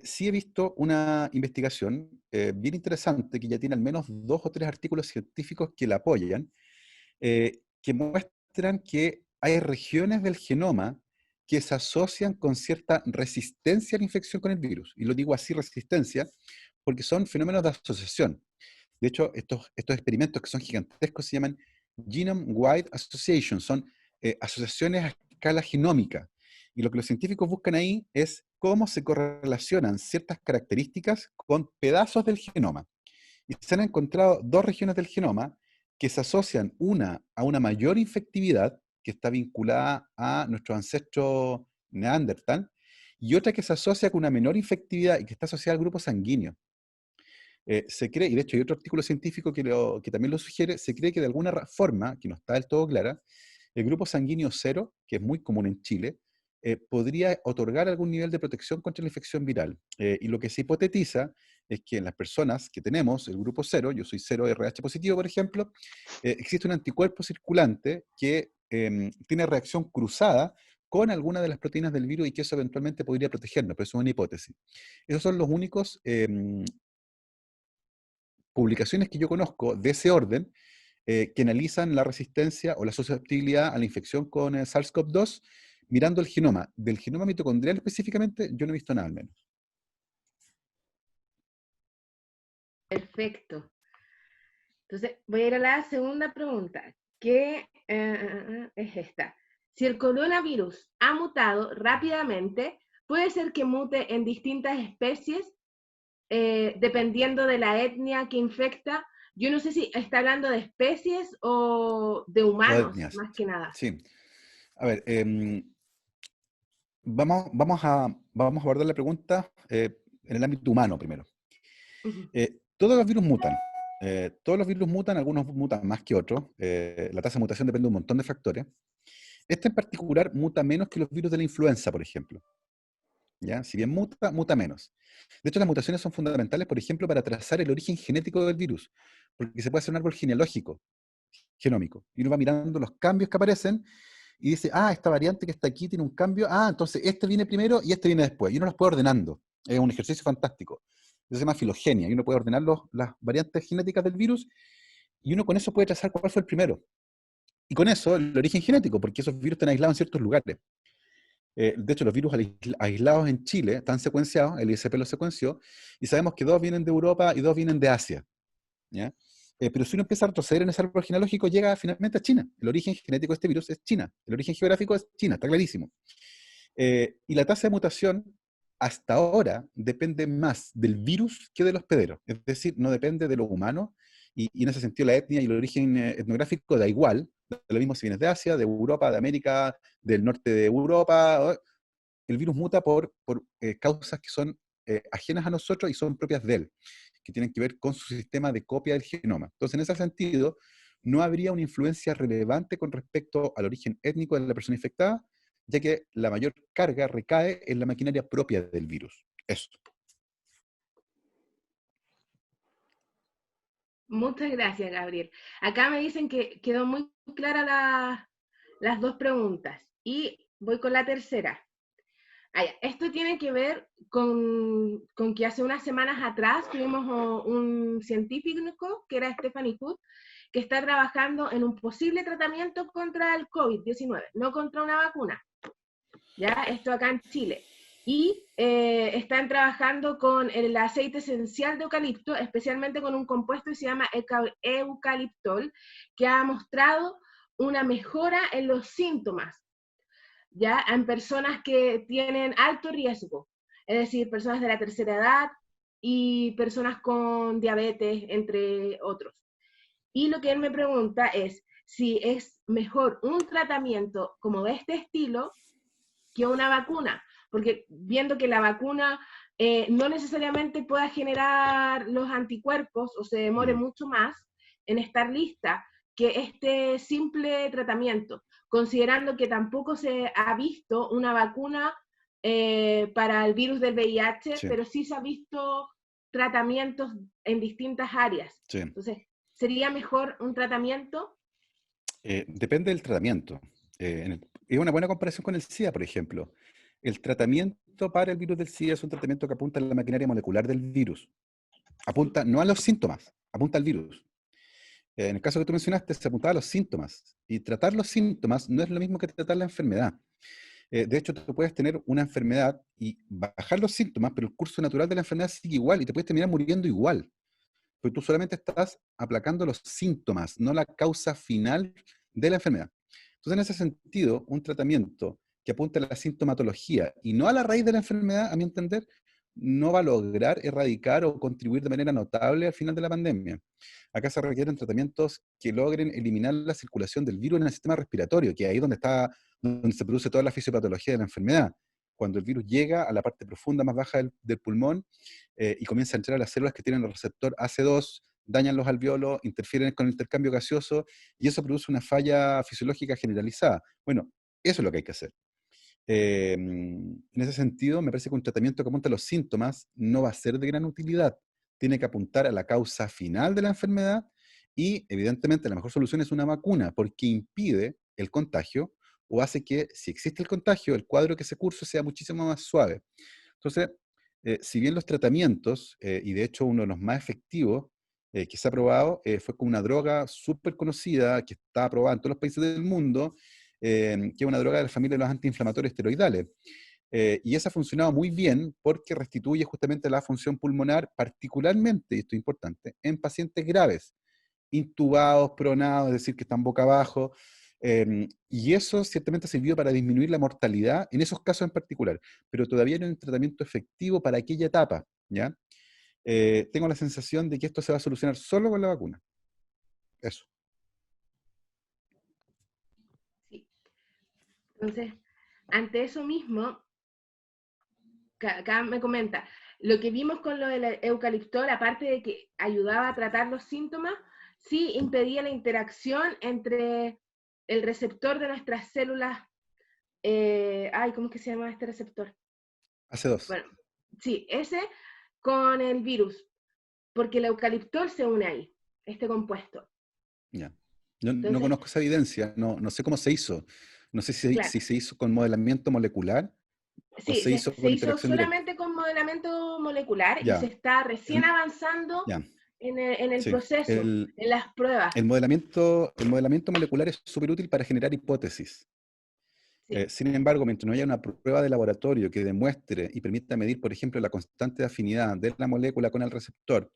Sí he visto una investigación bien interesante que ya tiene al menos 2 o 3 artículos científicos que la apoyan, que muestran que hay regiones del genoma que se asocian con cierta resistencia a la infección con el virus. Y lo digo así, resistencia, porque son fenómenos de asociación. De hecho, estos experimentos que son gigantescos se llaman Genome-Wide Association, son asociaciones a escala genómica. Y lo que los científicos buscan ahí es cómo se correlacionan ciertas características con pedazos del genoma. Y se han encontrado 2 regiones del genoma que se asocian, una a una mayor infectividad que está vinculada a nuestros ancestros neandertal, y otra que se asocia con una menor infectividad y que está asociada al grupo sanguíneo. Se cree, y de hecho hay otro artículo científico que también lo sugiere, se cree que de alguna forma, que no está del todo clara, el grupo sanguíneo 0, que es muy común en Chile, podría otorgar algún nivel de protección contra la infección viral. Y lo que se hipotetiza es que en las personas que tenemos el grupo 0, yo soy 0 RH positivo, por ejemplo, existe un anticuerpo circulante que tiene reacción cruzada con alguna de las proteínas del virus y que eso eventualmente podría protegernos, pero eso es una hipótesis. Esos son los únicos publicaciones que yo conozco de ese orden que analizan la resistencia o la susceptibilidad a la infección con SARS-CoV-2 mirando el genoma. Del genoma mitocondrial específicamente, yo no he visto nada al menos. Perfecto. Entonces, voy a ir a la segunda pregunta, que es esta. Si el coronavirus ha mutado rápidamente, ¿puede ser que mute en distintas especies dependiendo de la etnia que infecta? Yo no sé si está hablando de especies o de humanos, más que nada. Sí. A ver, vamos a abordar la pregunta en el ámbito humano primero. Todos los virus mutan. Todos los virus mutan, algunos mutan más que otros. La tasa de mutación depende de un montón de factores. Este en particular muta menos que los virus de la influenza, por ejemplo. ¿Ya? Si bien muta, muta menos. De hecho, las mutaciones son fundamentales, por ejemplo, para trazar el origen genético del virus, porque se puede hacer un árbol genealógico, genómico, y uno va mirando los cambios que aparecen y dice, ah, esta variante que está aquí tiene un cambio, ah, entonces este viene primero y este viene después, y uno los puede ordenando. Es un ejercicio fantástico. Eso se llama filogenia, y uno puede ordenar las variantes genéticas del virus, y uno con eso puede trazar cuál fue el primero. Y con eso, el origen genético, porque esos virus están aislados en ciertos lugares. De hecho, los virus aislados en Chile están secuenciados, el ISP los secuenció, y sabemos que 2 vienen de Europa y 2 vienen de Asia. ¿Ya? Pero si uno empieza a retroceder en ese árbol genealógico, llega finalmente a China. El origen genético de este virus es China. El origen geográfico es China, está clarísimo. Y la tasa de mutación, hasta ahora, depende más del virus que de los hospederos. Es decir, no depende de lo humano, y en ese sentido la etnia y el origen etnográfico da igual. Da lo mismo si vienes de Asia, de Europa, de América, del norte de Europa. El virus muta por causas que son ajenas a nosotros y son propias de él, que tienen que ver con su sistema de copia del genoma. Entonces, en ese sentido, no habría una influencia relevante con respecto al origen étnico de la persona infectada, ya que la mayor carga recae en la maquinaria propia del virus. Eso. Muchas gracias, Gabriel. Acá me dicen que quedó muy clara las dos preguntas. Y voy con la tercera. Esto tiene que ver con que hace unas semanas atrás tuvimos un científico, que era Stephanie Hood, que está trabajando en un posible tratamiento contra el COVID-19, no contra una vacuna. ¿Ya? Esto acá en Chile. Y están trabajando con el aceite esencial de eucalipto, especialmente con un compuesto que se llama eucaliptol, que ha mostrado una mejora en los síntomas, ya en personas que tienen alto riesgo, es decir, personas de la tercera edad y personas con diabetes, entre otros. Y lo que él me pregunta es si es mejor un tratamiento como de este estilo que una vacuna, porque viendo que la vacuna no necesariamente pueda generar los anticuerpos o se demore mucho más en estar lista que este simple tratamiento, considerando que tampoco se ha visto una vacuna para el virus del VIH, sí, pero sí se ha visto tratamientos en distintas áreas. Sí. Entonces, ¿sería mejor un tratamiento? Depende del tratamiento. Es una buena comparación con el SIDA, por ejemplo. El tratamiento para el virus del SIDA es un tratamiento que apunta a la maquinaria molecular del virus. Apunta no a los síntomas, apunta al virus. En el caso que tú mencionaste, se apuntaba a los síntomas. Y tratar los síntomas no es lo mismo que tratar la enfermedad. De hecho, tú puedes tener una enfermedad y bajar los síntomas, pero el curso natural de la enfermedad sigue igual y te puedes terminar muriendo igual. Porque tú solamente estás aplacando los síntomas, no la causa final de la enfermedad. Entonces, en ese sentido, un tratamiento que apunte a la sintomatología y no a la raíz de la enfermedad, a mi entender, no va a lograr erradicar o contribuir de manera notable al final de la pandemia. Acá se requieren tratamientos que logren eliminar la circulación del virus en el sistema respiratorio, que es ahí donde se produce toda la fisiopatología de la enfermedad. Cuando el virus llega a la parte profunda más baja del pulmón y comienza a entrar a las células que tienen el receptor AC2, dañan los alvéolos, interfieren con el intercambio gaseoso y eso produce una falla fisiológica generalizada. Bueno, eso es lo que hay que hacer. En ese sentido, me parece que un tratamiento que apunta a los síntomas no va a ser de gran utilidad. Tiene que apuntar a la causa final de la enfermedad y, evidentemente, la mejor solución es una vacuna, porque impide el contagio o hace que, si existe el contagio, el cuadro que se curse sea muchísimo más suave. Entonces, si bien los tratamientos, y de hecho uno de los más efectivos que se ha probado, fue con una droga súper conocida, que está aprobada en todos los países del mundo, que es una droga de la familia de los antiinflamatorios esteroidales. Y esa ha funcionado muy bien porque restituye justamente la función pulmonar, particularmente, y esto es importante, en pacientes graves, intubados, pronados, es decir, que están boca abajo, y eso ciertamente sirvió para disminuir la mortalidad en esos casos en particular, pero todavía no hay un tratamiento efectivo para aquella etapa, ¿ya? Tengo la sensación de que esto se va a solucionar solo con la vacuna. Eso. Sí. Entonces, ante eso mismo, acá me comenta, lo que vimos con lo del eucaliptol, aparte de que ayudaba a tratar los síntomas, sí impedía la interacción entre el receptor de nuestras células, ¿cómo es que se llama este receptor? AC2. Bueno, sí, ese con el virus, porque el eucaliptol se une ahí, este compuesto. Ya. Yo no Entonces, conozco esa evidencia, no sé cómo se hizo. No sé si claro, se hizo con modelamiento molecular o sí, se hizo se con hizo interacción directa. solamente con modelamiento molecular y se Ya, está recién el- avanzando ya, en el sí. proceso, en las pruebas. El modelamiento molecular es súper útil para generar hipótesis. Sí, Sin embargo, mientras no haya una prueba de laboratorio que demuestre y permita medir, por ejemplo, la constante de afinidad de la molécula con el receptor,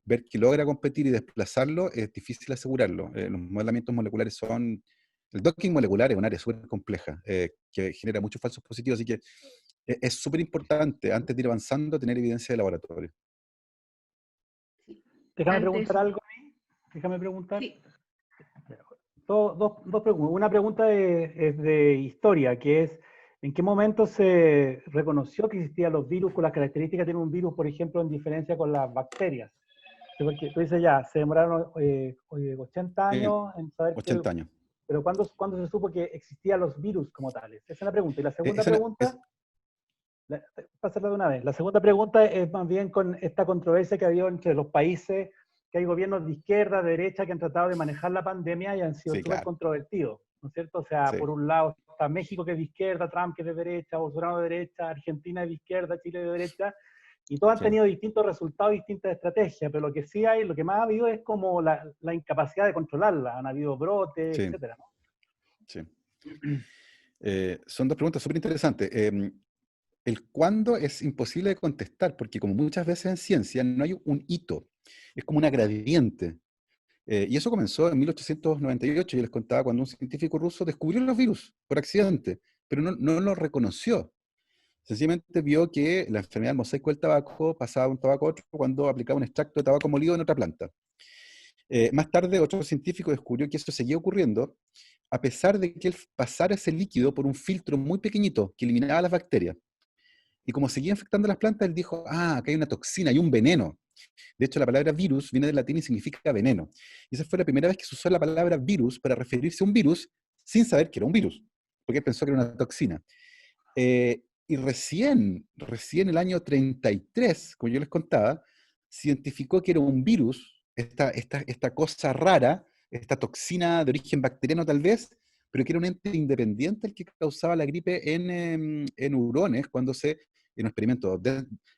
ver que logra competir y desplazarlo, es difícil asegurarlo. Los modelamientos moleculares son... El docking molecular es un área súper compleja, que genera muchos falsos positivos, así que es súper importante, antes de ir avanzando, tener evidencia de laboratorio. sí. Déjame Ante preguntar eso, algo a mí. Déjame preguntar. sí, Dos preguntas. Una pregunta es de historia, que es, ¿en qué momento se reconoció que existían los virus con las características que tiene un virus, por ejemplo, en diferencia con las bacterias? Sí, porque tú dices ya, se demoraron 80 Eh, años en saber que, 80 años. pero ¿cuándo se supo que existían los virus como tales? Esa es la pregunta. Y la segunda Esa pregunta, pasarla de una vez. La segunda pregunta es más bien con esta controversia que ha habido entre los países, que hay gobiernos de izquierda, de derecha, que han tratado de manejar la pandemia y han sido sí, súper claro. controvertidos, ¿no es cierto? O sea, Sí, por un lado está México, que es de izquierda, Trump, que es de derecha, Bolsonaro de derecha, Argentina de izquierda, Chile de derecha, y todos han sí, tenido distintos resultados, distintas estrategias, pero lo que sí hay, lo que más ha habido es como la incapacidad de controlarla. Han habido brotes, sí, etcétera, ¿no? sí. Son dos preguntas súper interesantes. El cuándo es imposible de contestar, porque como muchas veces en ciencia no hay un hito, es como una gradiente. Y eso comenzó en 1898, yo les contaba, cuando un científico ruso descubrió los virus por accidente, pero no lo reconoció. Sencillamente vio que la enfermedad del mosaico del tabaco pasaba de un tabaco a otro cuando aplicaba un extracto de tabaco molido en otra planta. Más tarde, otro científico descubrió que eso seguía ocurriendo, a pesar de que él pasara ese líquido por un filtro muy pequeñito que eliminaba las bacterias. Y como seguía infectando las plantas, él dijo, acá hay una toxina, hay un veneno. De hecho, la palabra virus viene del latín y significa veneno. Y esa fue la primera vez que se usó la palabra virus para referirse a un virus sin saber que era un virus, porque él pensó que era una toxina. Y recién el año 33, como yo les contaba, se identificó que era un virus, esta cosa rara, esta toxina de origen bacteriano tal vez, pero que era un ente independiente el que causaba la gripe en hurones, en un experimento,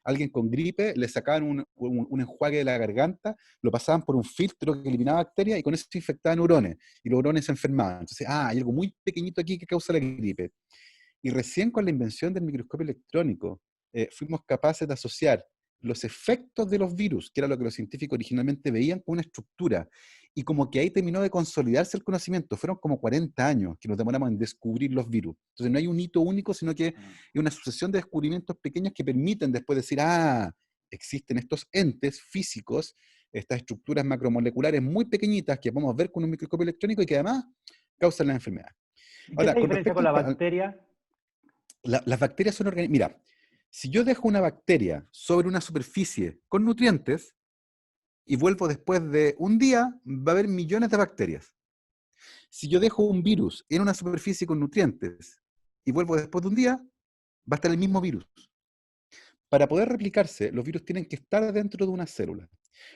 alguien con gripe le sacaban un enjuague de la garganta, lo pasaban por un filtro que eliminaba bacterias y con eso se infectaban hurones, y los hurones se enfermaban. Entonces, hay algo muy pequeñito aquí que causa la gripe. Y recién con la invención del microscopio electrónico fuimos capaces de asociar los efectos de los virus, que era lo que los científicos originalmente veían, con una estructura. y como que ahí terminó de consolidarse el conocimiento. Fueron como 40 años que nos demoramos en descubrir los virus. Entonces no hay un hito único, sino que es una sucesión de descubrimientos pequeños que permiten después decir, existen estos entes físicos, estas estructuras macromoleculares muy pequeñitas que podemos ver con un microscopio electrónico y que además causan la enfermedad. ¿Y qué Ahora, se con diferencia respecto con la bacteria? las bacterias son organismos. Mira, si yo dejo una bacteria sobre una superficie con nutrientes y vuelvo después de un día, va a haber millones de bacterias. Si yo dejo un virus en una superficie con nutrientes y vuelvo después de un día, va a estar el mismo virus. Para poder replicarse, los virus tienen que estar dentro de una célula.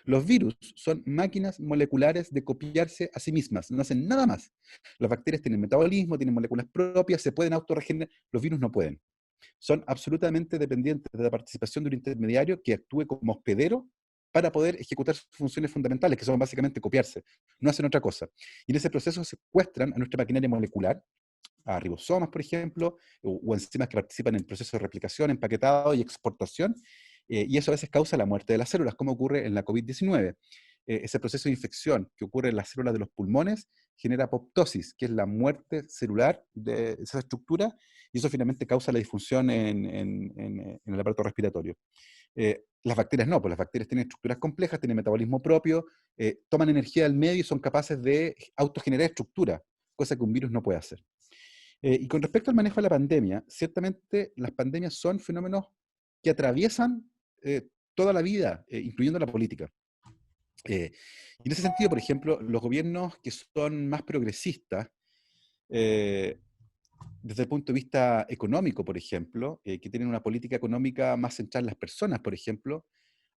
Los virus son máquinas moleculares de copiarse a sí mismas, no hacen nada más. Las bacterias tienen metabolismo, tienen moléculas propias, se pueden autorregenerar, los virus no pueden. Son absolutamente dependientes de la participación de un intermediario que actúe como hospedero para poder ejecutar sus funciones fundamentales, que son básicamente copiarse. No hacen otra cosa. Y en ese proceso secuestran a nuestra maquinaria molecular, a ribosomas, por ejemplo, o enzimas que participan en el proceso de replicación, empaquetado y exportación, y eso a veces causa la muerte de las células, como ocurre en la COVID-19. Ese proceso de infección que ocurre en las células de los pulmones genera apoptosis, que es la muerte celular de esa estructura, y eso finalmente causa la disfunción en el aparato respiratorio. Las bacterias no, pues las bacterias tienen estructuras complejas, tienen metabolismo propio, toman energía del medio y son capaces de autogenerar estructura, cosa que un virus no puede hacer. Y con respecto al manejo de la pandemia, ciertamente las pandemias son fenómenos que atraviesan toda la vida, incluyendo la política. Y en ese sentido, por ejemplo, los gobiernos que son más progresistas, desde el punto de vista económico, por ejemplo, que tienen una política económica más centrada en las personas, por ejemplo,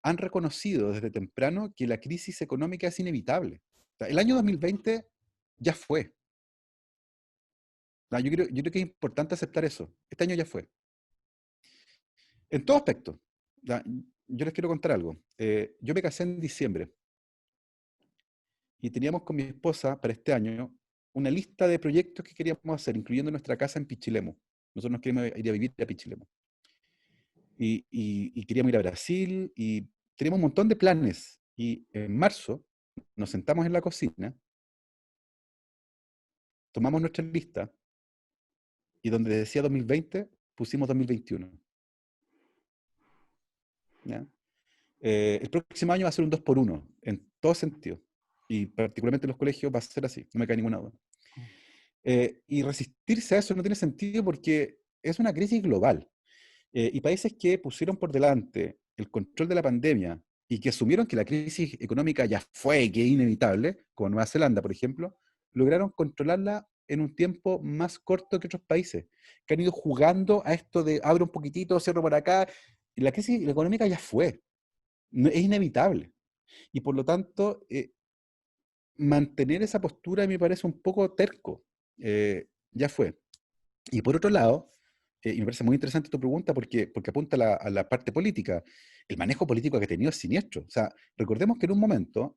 han reconocido desde temprano que la crisis económica es inevitable. O sea, el año 2020 ya fue. Yo creo que es importante aceptar eso. Este año ya fue. En todo aspecto. Yo les quiero contar algo. Yo me casé en diciembre y teníamos con mi esposa para este año una lista de proyectos que queríamos hacer, incluyendo nuestra casa en Pichilemu. Nosotros nos queríamos ir a vivir a Pichilemu. Y queríamos ir a Brasil y teníamos un montón de planes. Y en marzo nos sentamos en la cocina, tomamos nuestra lista y donde decía 2020 pusimos 2021. ¿Ya? El próximo año va a ser un 2x1, en todo sentido. Y particularmente en los colegios va a ser así, no me cae ninguna duda. Y resistirse a eso no tiene sentido porque es una crisis global. Y países que pusieron por delante el control de la pandemia y que asumieron que la crisis económica ya fue y que es inevitable, como Nueva Zelanda, por ejemplo, lograron controlarla en un tiempo más corto que otros países, que han ido jugando a esto de abro un poquitito, cierro por acá. Y la crisis económica ya fue. Es inevitable. Y por lo tanto, mantener esa postura me parece un poco terco. Ya fue. Y por otro lado, y me parece muy interesante tu pregunta porque apunta a la parte política. El manejo político que ha tenido es siniestro. O sea, recordemos que en un momento,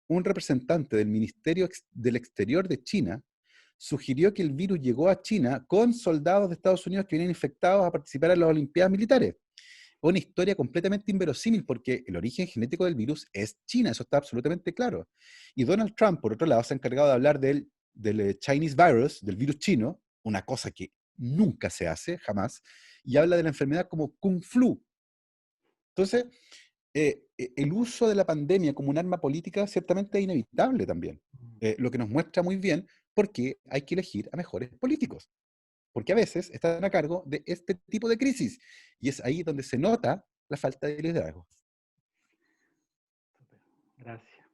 un representante del Ministerio del Exterior de China sugirió que el virus llegó a China con soldados de Estados Unidos que vienen infectados a participar en las Olimpiadas Militares. Una historia completamente inverosímil porque el origen genético del virus es China, eso está absolutamente claro. Y Donald Trump, por otro lado, se ha encargado de hablar del Chinese virus, del virus chino, una cosa que nunca se hace, jamás, y habla de la enfermedad como Kung Flu. Entonces, el uso de la pandemia como un arma política ciertamente es inevitable también, lo que nos muestra muy bien por qué hay que elegir a mejores políticos, porque a veces están a cargo de este tipo de crisis, y es ahí donde se nota la falta de liderazgo. Gracias.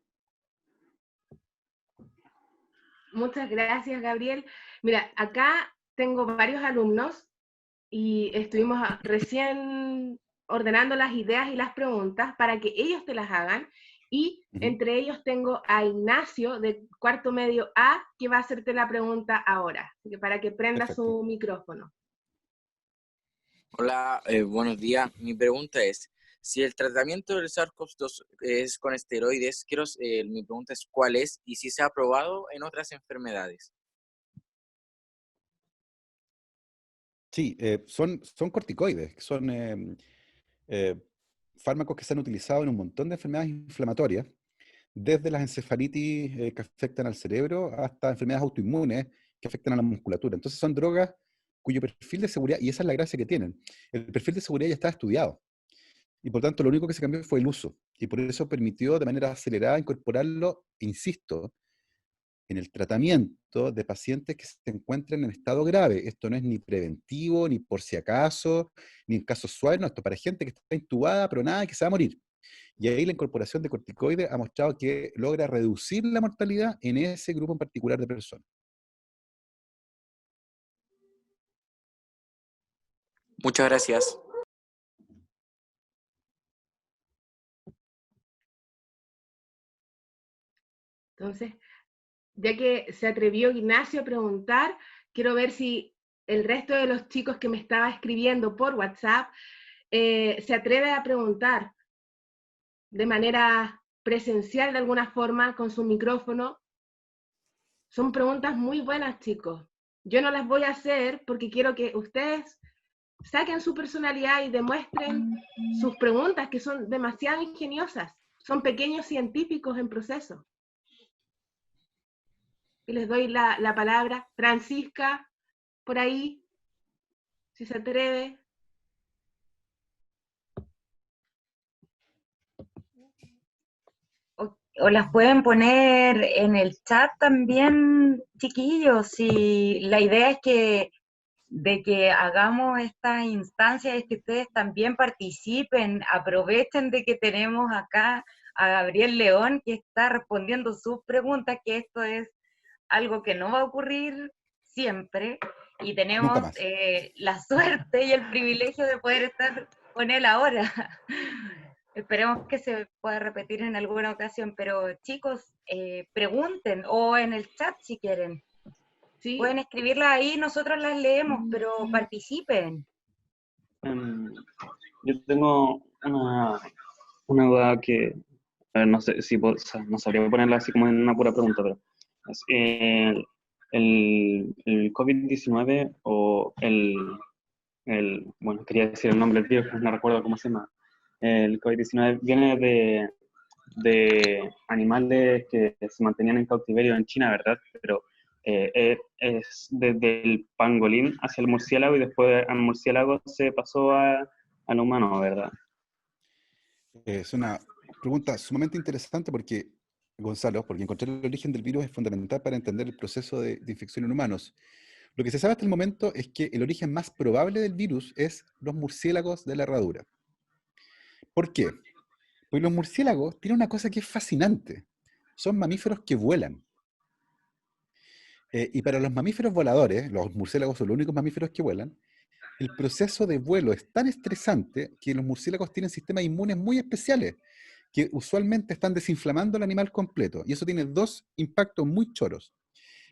Muchas gracias, Gabriel. Mira, acá tengo varios alumnos y estuvimos recién ordenando las ideas y las preguntas para que ellos te las hagan. Y entre ellos tengo a Ignacio de cuarto medio A que va a hacerte la pregunta ahora, así que para que prenda Perfecto. su micrófono. Hola, buenos días. Mi pregunta es, si el tratamiento del SARS-CoV-2 es con esteroides, mi pregunta es cuál es y si se ha probado en otras enfermedades. Sí, son corticoides, son fármacos que se han utilizado en un montón de enfermedades inflamatorias, desde las encefalitis que afectan al cerebro hasta enfermedades autoinmunes que afectan a la musculatura. Entonces son drogas cuyo perfil de seguridad, y esa es la gracia que tienen, el perfil de seguridad ya está estudiado. Y por tanto, lo único que se cambió fue el uso. Y por eso permitió de manera acelerada incorporarlo, insisto, en el tratamiento de pacientes que se encuentran en estado grave. Esto no es ni preventivo, ni por si acaso, ni en casos suaves, no, esto es para gente que está intubada, pronada y que se va a morir. Y ahí la incorporación de corticoides ha mostrado que logra reducir la mortalidad en ese grupo en particular de personas. Muchas gracias. Entonces, ya que se atrevió Ignacio a preguntar, quiero ver si el resto de los chicos que me estaba escribiendo por WhatsApp se atreve a preguntar de manera presencial de alguna forma con su micrófono. Son preguntas muy buenas, chicos. Yo no las voy a hacer porque quiero que ustedes saquen su personalidad y demuestren sus preguntas, que son demasiado ingeniosas. Son pequeños científicos en proceso. Y les doy la palabra. Francisca, por ahí, si se atreve. O las pueden poner en el chat también, chiquillos. Y la idea es que de que hagamos estas instancias es que ustedes también participen, aprovechen de que tenemos acá a Gabriel León que está respondiendo sus preguntas, que esto es algo que no va a ocurrir siempre, y Nunca tenemos más. la suerte y el privilegio de poder estar con él ahora. Esperemos que se pueda repetir en alguna ocasión, pero chicos, pregunten, o en el chat si quieren. Sí. Pueden escribirlas ahí, nosotros las leemos, pero participen. Yo tengo una duda que, a ver, no sé si o sea, no sabría ponerla así como en una pura pregunta, pero es, el COVID-19 o bueno, quería decir el nombre del virus, pero no recuerdo cómo se llama. El COVID-19 viene de animales que se mantenían en cautiverio en China, ¿verdad? Pero es desde el pangolín hacia el murciélago y después al murciélago se pasó al humano, ¿verdad? Es una pregunta sumamente interesante porque, Gonzalo, porque encontrar el origen del virus es fundamental para entender el proceso de infección en humanos. Lo que se sabe hasta el momento es que el origen más probable del virus es los murciélagos de la herradura. ¿Por qué? Porque los murciélagos tienen una cosa que es fascinante. Son mamíferos que vuelan. Y para los mamíferos voladores, los murciélagos son los únicos mamíferos que vuelan, el proceso de vuelo es tan estresante que los murciélagos tienen sistemas inmunes muy especiales, que usualmente están desinflamando el animal completo. Y eso tiene dos impactos muy choros.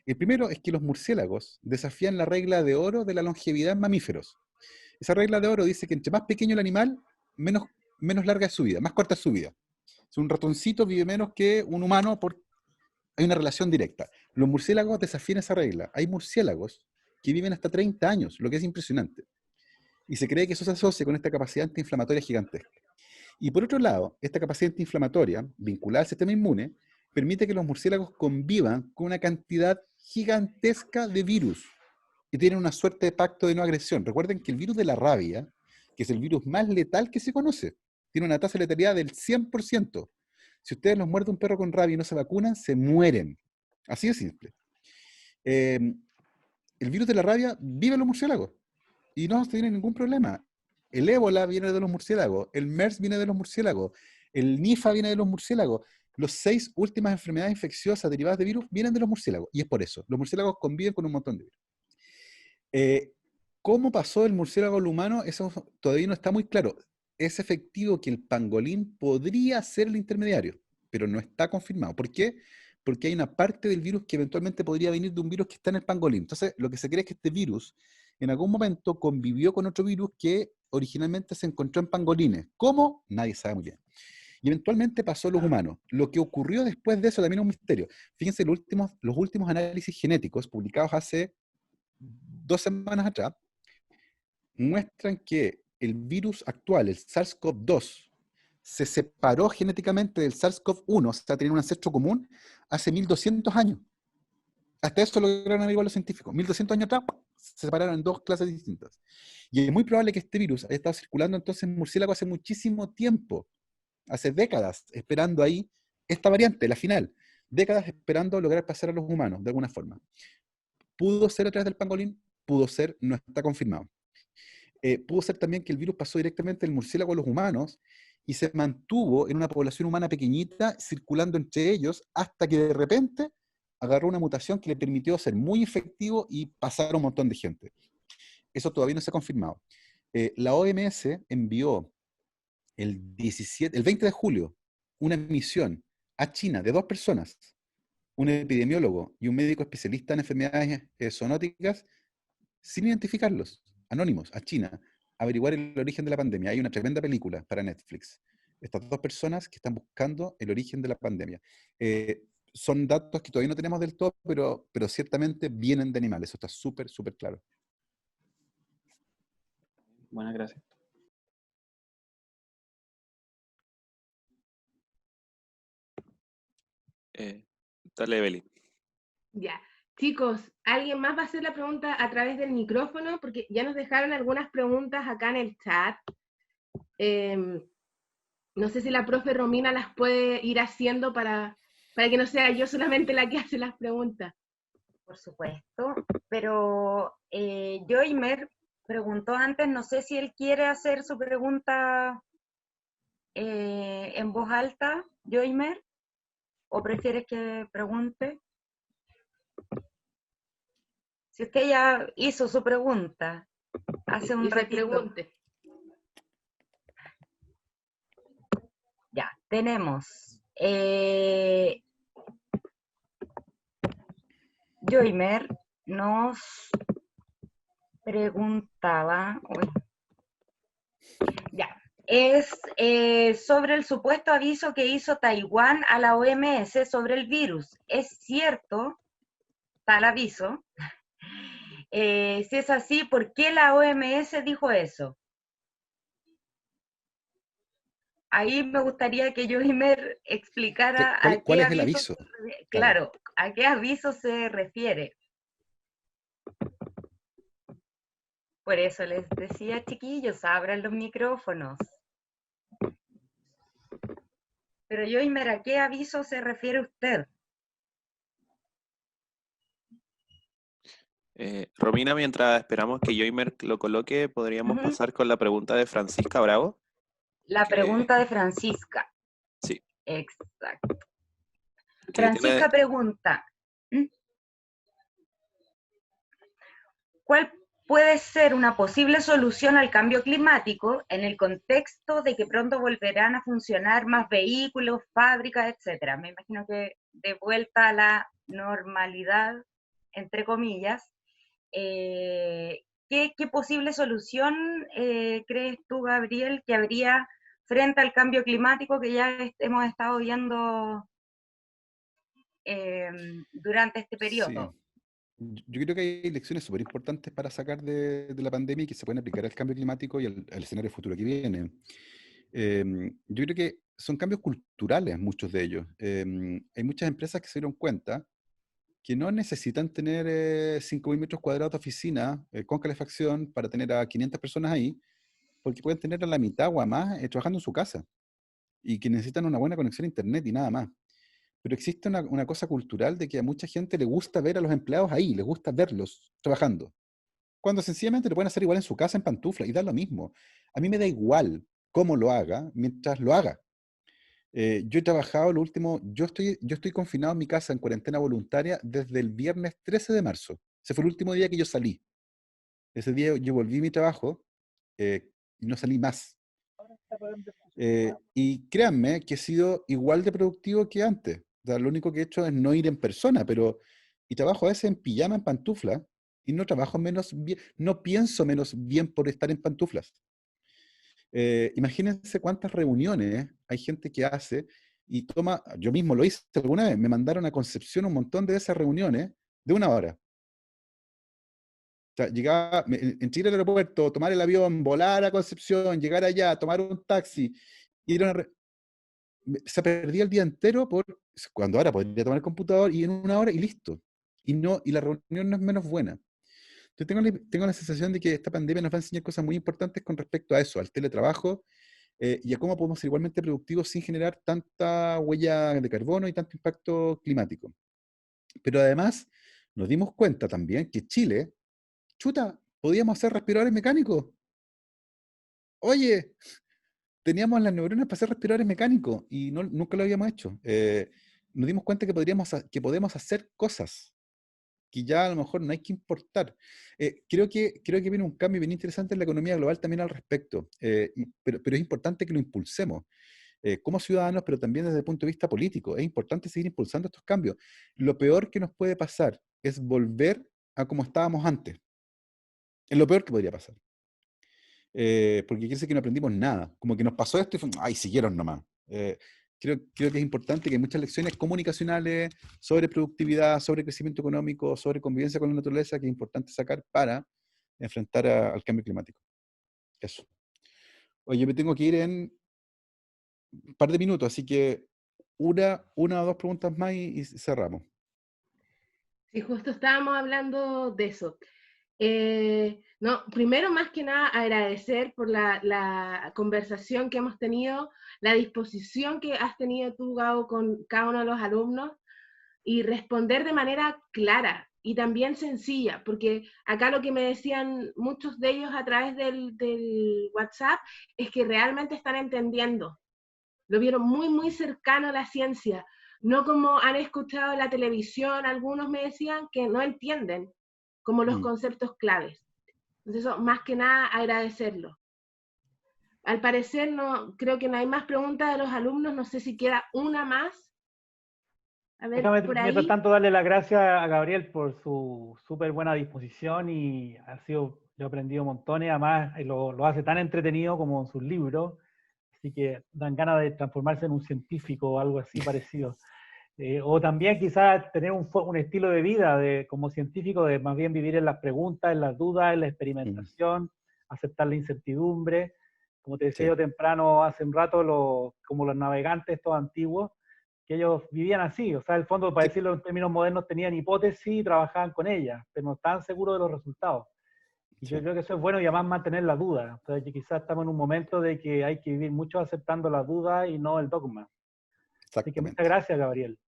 El primero es que los murciélagos desafían la regla de oro de la longevidad en mamíferos. Esa regla de oro dice que entre más pequeño el animal, menos larga es su vida, más corta es su vida. Si un ratoncito vive menos que un humano, hay una relación directa. Los murciélagos desafían esa regla. Hay murciélagos que viven hasta 30 años, lo que es impresionante. Y se cree que eso se asocia con esta capacidad antiinflamatoria gigantesca. Y por otro lado, esta capacidad antiinflamatoria, vinculada al sistema inmune, permite que los murciélagos convivan con una cantidad gigantesca de virus y tienen una suerte de pacto de no agresión. Recuerden que el virus de la rabia, que es el virus más letal que se conoce, tiene una tasa de letalidad del 100%. Si ustedes los muerde un perro con rabia y no se vacunan, se mueren. Así de simple. El virus de la rabia vive en los murciélagos y no tiene ningún problema. El ébola viene de los murciélagos, el MERS viene de los murciélagos, el NIFA viene de los murciélagos. Las 6 últimas enfermedades infecciosas derivadas de virus vienen de los murciélagos. Y es por eso. Los murciélagos conviven con un montón de virus. ¿Cómo pasó del murciélago al humano? Eso todavía no está muy claro. Es efectivo que el pangolín podría ser el intermediario, pero no está confirmado. ¿Por qué? Porque hay una parte del virus que eventualmente podría venir de un virus que está en el pangolín. Entonces, lo que se cree es que este virus en algún momento convivió con otro virus que originalmente se encontró en pangolines. ¿Cómo? Nadie sabe muy bien. Y eventualmente pasó a los humanos. Lo que ocurrió después de eso también es un misterio. Fíjense, los últimos análisis genéticos publicados hace 2 semanas atrás muestran que el virus actual, el SARS-CoV-2, se separó genéticamente del SARS-CoV-1, o sea, tenían un ancestro común, hace 1200 años. Hasta eso lograron averiguar los científicos. 1200 años atrás, se separaron en dos clases distintas. Y es muy probable que este virus haya estado circulando entonces en murciélago hace muchísimo tiempo, hace décadas, esperando ahí esta variante, la final. Décadas esperando lograr pasar a los humanos, de alguna forma. ¿Pudo ser a través del pangolín? Pudo ser, no está confirmado. Pudo ser también que el virus pasó directamente del murciélago a los humanos y se mantuvo en una población humana pequeñita, circulando entre ellos, hasta que de repente agarró una mutación que le permitió ser muy efectivo y pasar a un montón de gente. Eso todavía no se ha confirmado. La OMS envió el 20 de julio una misión a China de 2 personas, un epidemiólogo y un médico especialista en enfermedades zoonóticas, sin identificarlos, anónimos, a China, a averiguar el origen de la pandemia. Hay una tremenda película para Netflix. Estas 2 personas que están buscando el origen de la pandemia. Son datos que todavía no tenemos del todo, pero ciertamente vienen de animales. Eso está súper, súper claro. Buenas, gracias. Dale, Evelyn. Ya. Chicos, ¿alguien más va a hacer la pregunta a través del micrófono? Porque ya nos dejaron algunas preguntas acá en el chat. No sé si la profe Romina las puede ir haciendo para que no sea yo solamente la que hace las preguntas. Por supuesto, pero Joimer preguntó antes, no sé si él quiere hacer su pregunta en voz alta, Joimer, o prefieres que pregunte. Si usted ya hizo su pregunta hace un ratito. Pregunte. Ya, tenemos Joimer nos preguntaba, ya, es sobre el supuesto aviso que hizo Taiwán a la OMS sobre el virus. ¿Es cierto tal aviso? Si es así, ¿por qué la OMS dijo eso? Ahí me gustaría que Joimer explicara ¿Cuál es el aviso? Claro, ¿a qué aviso se refiere? Por eso les decía, chiquillos, abran los micrófonos. Pero Joimer, ¿a qué aviso se refiere usted? Romina, mientras esperamos que Joimer lo coloque, podríamos pasar con la pregunta de Francisca Bravo. La pregunta de Francisca. Sí. Exacto. Francisca pregunta, ¿cuál puede ser una posible solución al cambio climático en el contexto de que pronto volverán a funcionar más vehículos, fábricas, etcétera? Me imagino que de vuelta a la normalidad, entre comillas. ¿Qué posible solución crees tú, Gabriel, que habría frente al cambio climático que ya hemos estado viendo durante este periodo? Sí. Yo creo que hay lecciones súper importantes para sacar de la pandemia y que se pueden aplicar al cambio climático y al escenario futuro que viene. Yo creo que son cambios culturales, muchos de ellos. Hay muchas empresas que se dieron cuenta que no necesitan tener 5.000 metros cuadrados de oficina con calefacción para tener a 500 personas ahí, porque pueden tener a la mitad o a más trabajando en su casa y que necesitan una buena conexión a internet y nada más. Pero existe una cosa cultural de que a mucha gente le gusta ver a los empleados ahí, les gusta verlos trabajando. Cuando sencillamente lo pueden hacer igual en su casa en pantufla y da lo mismo. A mí me da igual cómo lo haga mientras lo haga. Yo he trabajado lo último, yo estoy confinado en mi casa en cuarentena voluntaria desde el viernes 13 de marzo. Ese fue el último día que yo salí. Ese día yo volví a mi trabajo y no salí más. Y créanme que he sido igual de productivo que antes. O sea, lo único que he hecho es no ir en persona, y trabajo a veces en pijama, en pantufla, y no trabajo menos bien, no pienso menos bien por estar en pantuflas. Imagínense cuántas reuniones hay gente que hace y toma, yo mismo lo hice alguna vez, me mandaron a Concepción un montón de esas reuniones de 1 hora. O sea, llegaba, en Chile al aeropuerto, tomar el avión, volar a Concepción, llegar allá, tomar un taxi, Y era se perdía el día entero cuando ahora podría tomar el computador y en 1 hora y listo. Y la reunión no es menos buena. Entonces tengo la sensación de que esta pandemia nos va a enseñar cosas muy importantes con respecto a eso, al teletrabajo, y a cómo podemos ser igualmente productivos sin generar tanta huella de carbono y tanto impacto climático. Pero además nos dimos cuenta también que Chile, chuta, podíamos hacer respiradores mecánicos. Oye, teníamos las neuronas para hacer respiradores mecánicos y nunca lo habíamos hecho. Nos dimos cuenta que podemos hacer cosas que ya a lo mejor no hay que importar. Creo que viene un cambio bien interesante en la economía global también al respecto, pero es importante que lo impulsemos como ciudadanos, pero también desde el punto de vista político. Es importante seguir impulsando estos cambios. Lo peor que nos puede pasar es volver a como estábamos antes. Es lo peor que podría pasar. Porque quiere decir que no aprendimos nada. Como que nos pasó esto y fue, ay, siguieron nomás. Creo que es importante que hay muchas lecciones comunicacionales sobre productividad, sobre crecimiento económico, sobre convivencia con la naturaleza, que es importante sacar para enfrentar al cambio climático. Eso. Oye, me tengo que ir en un par de minutos, así que una o dos preguntas más y cerramos. Sí, justo estábamos hablando de eso. No, primero, más que nada, agradecer por la conversación que hemos tenido, la disposición que has tenido tú, Gabo, con cada uno de los alumnos y responder de manera clara y también sencilla, porque acá lo que me decían muchos de ellos a través del WhatsApp es que realmente están entendiendo, lo vieron muy, muy cercano a la ciencia, no como han escuchado en la televisión, algunos me decían que no entienden como los conceptos claves. Entonces, eso, más que nada, agradecerlo. Al parecer, no, creo que no hay más preguntas de los alumnos, no sé si queda una más. A ver, Déjame, por ahí. mientras tanto, darle las gracias a Gabriel por su súper buena disposición y yo he aprendido montones, además lo hace tan entretenido como en sus libros, así que dan ganas de transformarse en un científico o algo así parecido. O también quizás tener un estilo de vida como científico, de más bien vivir en las preguntas, en las dudas, en la experimentación, aceptar la incertidumbre. Como te decía yo temprano, hace un rato, como los navegantes estos antiguos, que ellos vivían así, o sea, el fondo, para decirlo en términos modernos, tenían hipótesis y trabajaban con ellas, pero no estaban seguros de los resultados. Y yo creo que eso es bueno y además mantener la duda. Entonces, quizás estamos en un momento de que hay que vivir mucho aceptando la duda y no el dogma. Así que muchas gracias, Gabriel.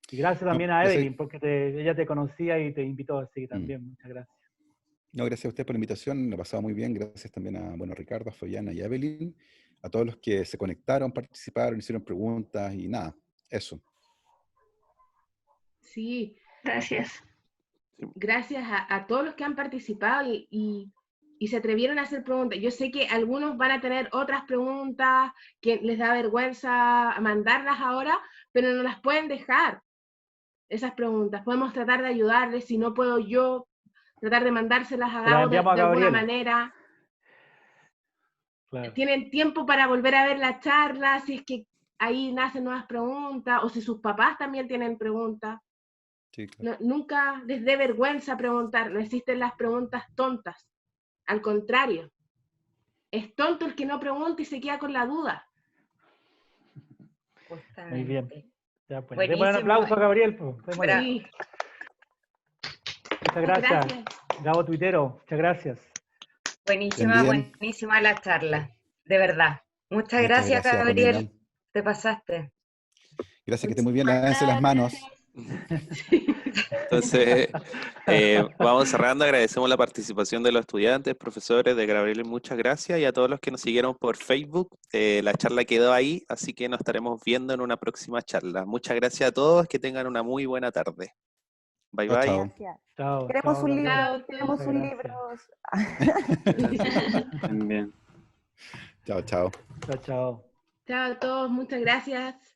Y gracias también a Evelyn, porque ella te conocía y te invitó, así que también muchas gracias. No, gracias a usted por la invitación, me ha pasado muy bien. Gracias también a Ricardo, a Fabiana y a Evelyn, a todos los que se conectaron, participaron, hicieron preguntas y nada, eso. Sí. Gracias. Gracias a todos los que han participado y se atrevieron a hacer preguntas. Yo sé que algunos van a tener otras preguntas que les da vergüenza mandarlas ahora, pero no las pueden dejar, esas preguntas. Podemos tratar de ayudarles, si no puedo yo, tratar de mandárselas a Gabo de alguna manera. Claro. Tienen tiempo para volver a ver la charla, si es que ahí nacen nuevas preguntas, o si sus papás también tienen preguntas. Sí, claro. Nunca les dé vergüenza preguntar, no existen las preguntas tontas. Al contrario, es tonto el que no pregunta y se queda con la duda. Muy bien. Ya, pues, démosle un aplauso a Gabriel. Pues. Sí. Muchas gracias. Gabo Tuitero, muchas gracias. Buenísima la charla, de verdad. Muchas gracias, Gabriel. Romina. Te pasaste. Gracias, que esté muy bien. Lávense las manos. Entonces, vamos cerrando. Agradecemos la participación de los estudiantes, profesores de Gabriel, muchas gracias, y a todos los que nos siguieron por Facebook. La charla quedó ahí, así que nos estaremos viendo en una próxima charla. Muchas gracias a todos, que tengan una muy buena tarde. Bye, bye. Gracias. Chao, queremos un libro. Chao, queremos un libro. Chao, chao. Chao, chao. Chao a todos, muchas gracias.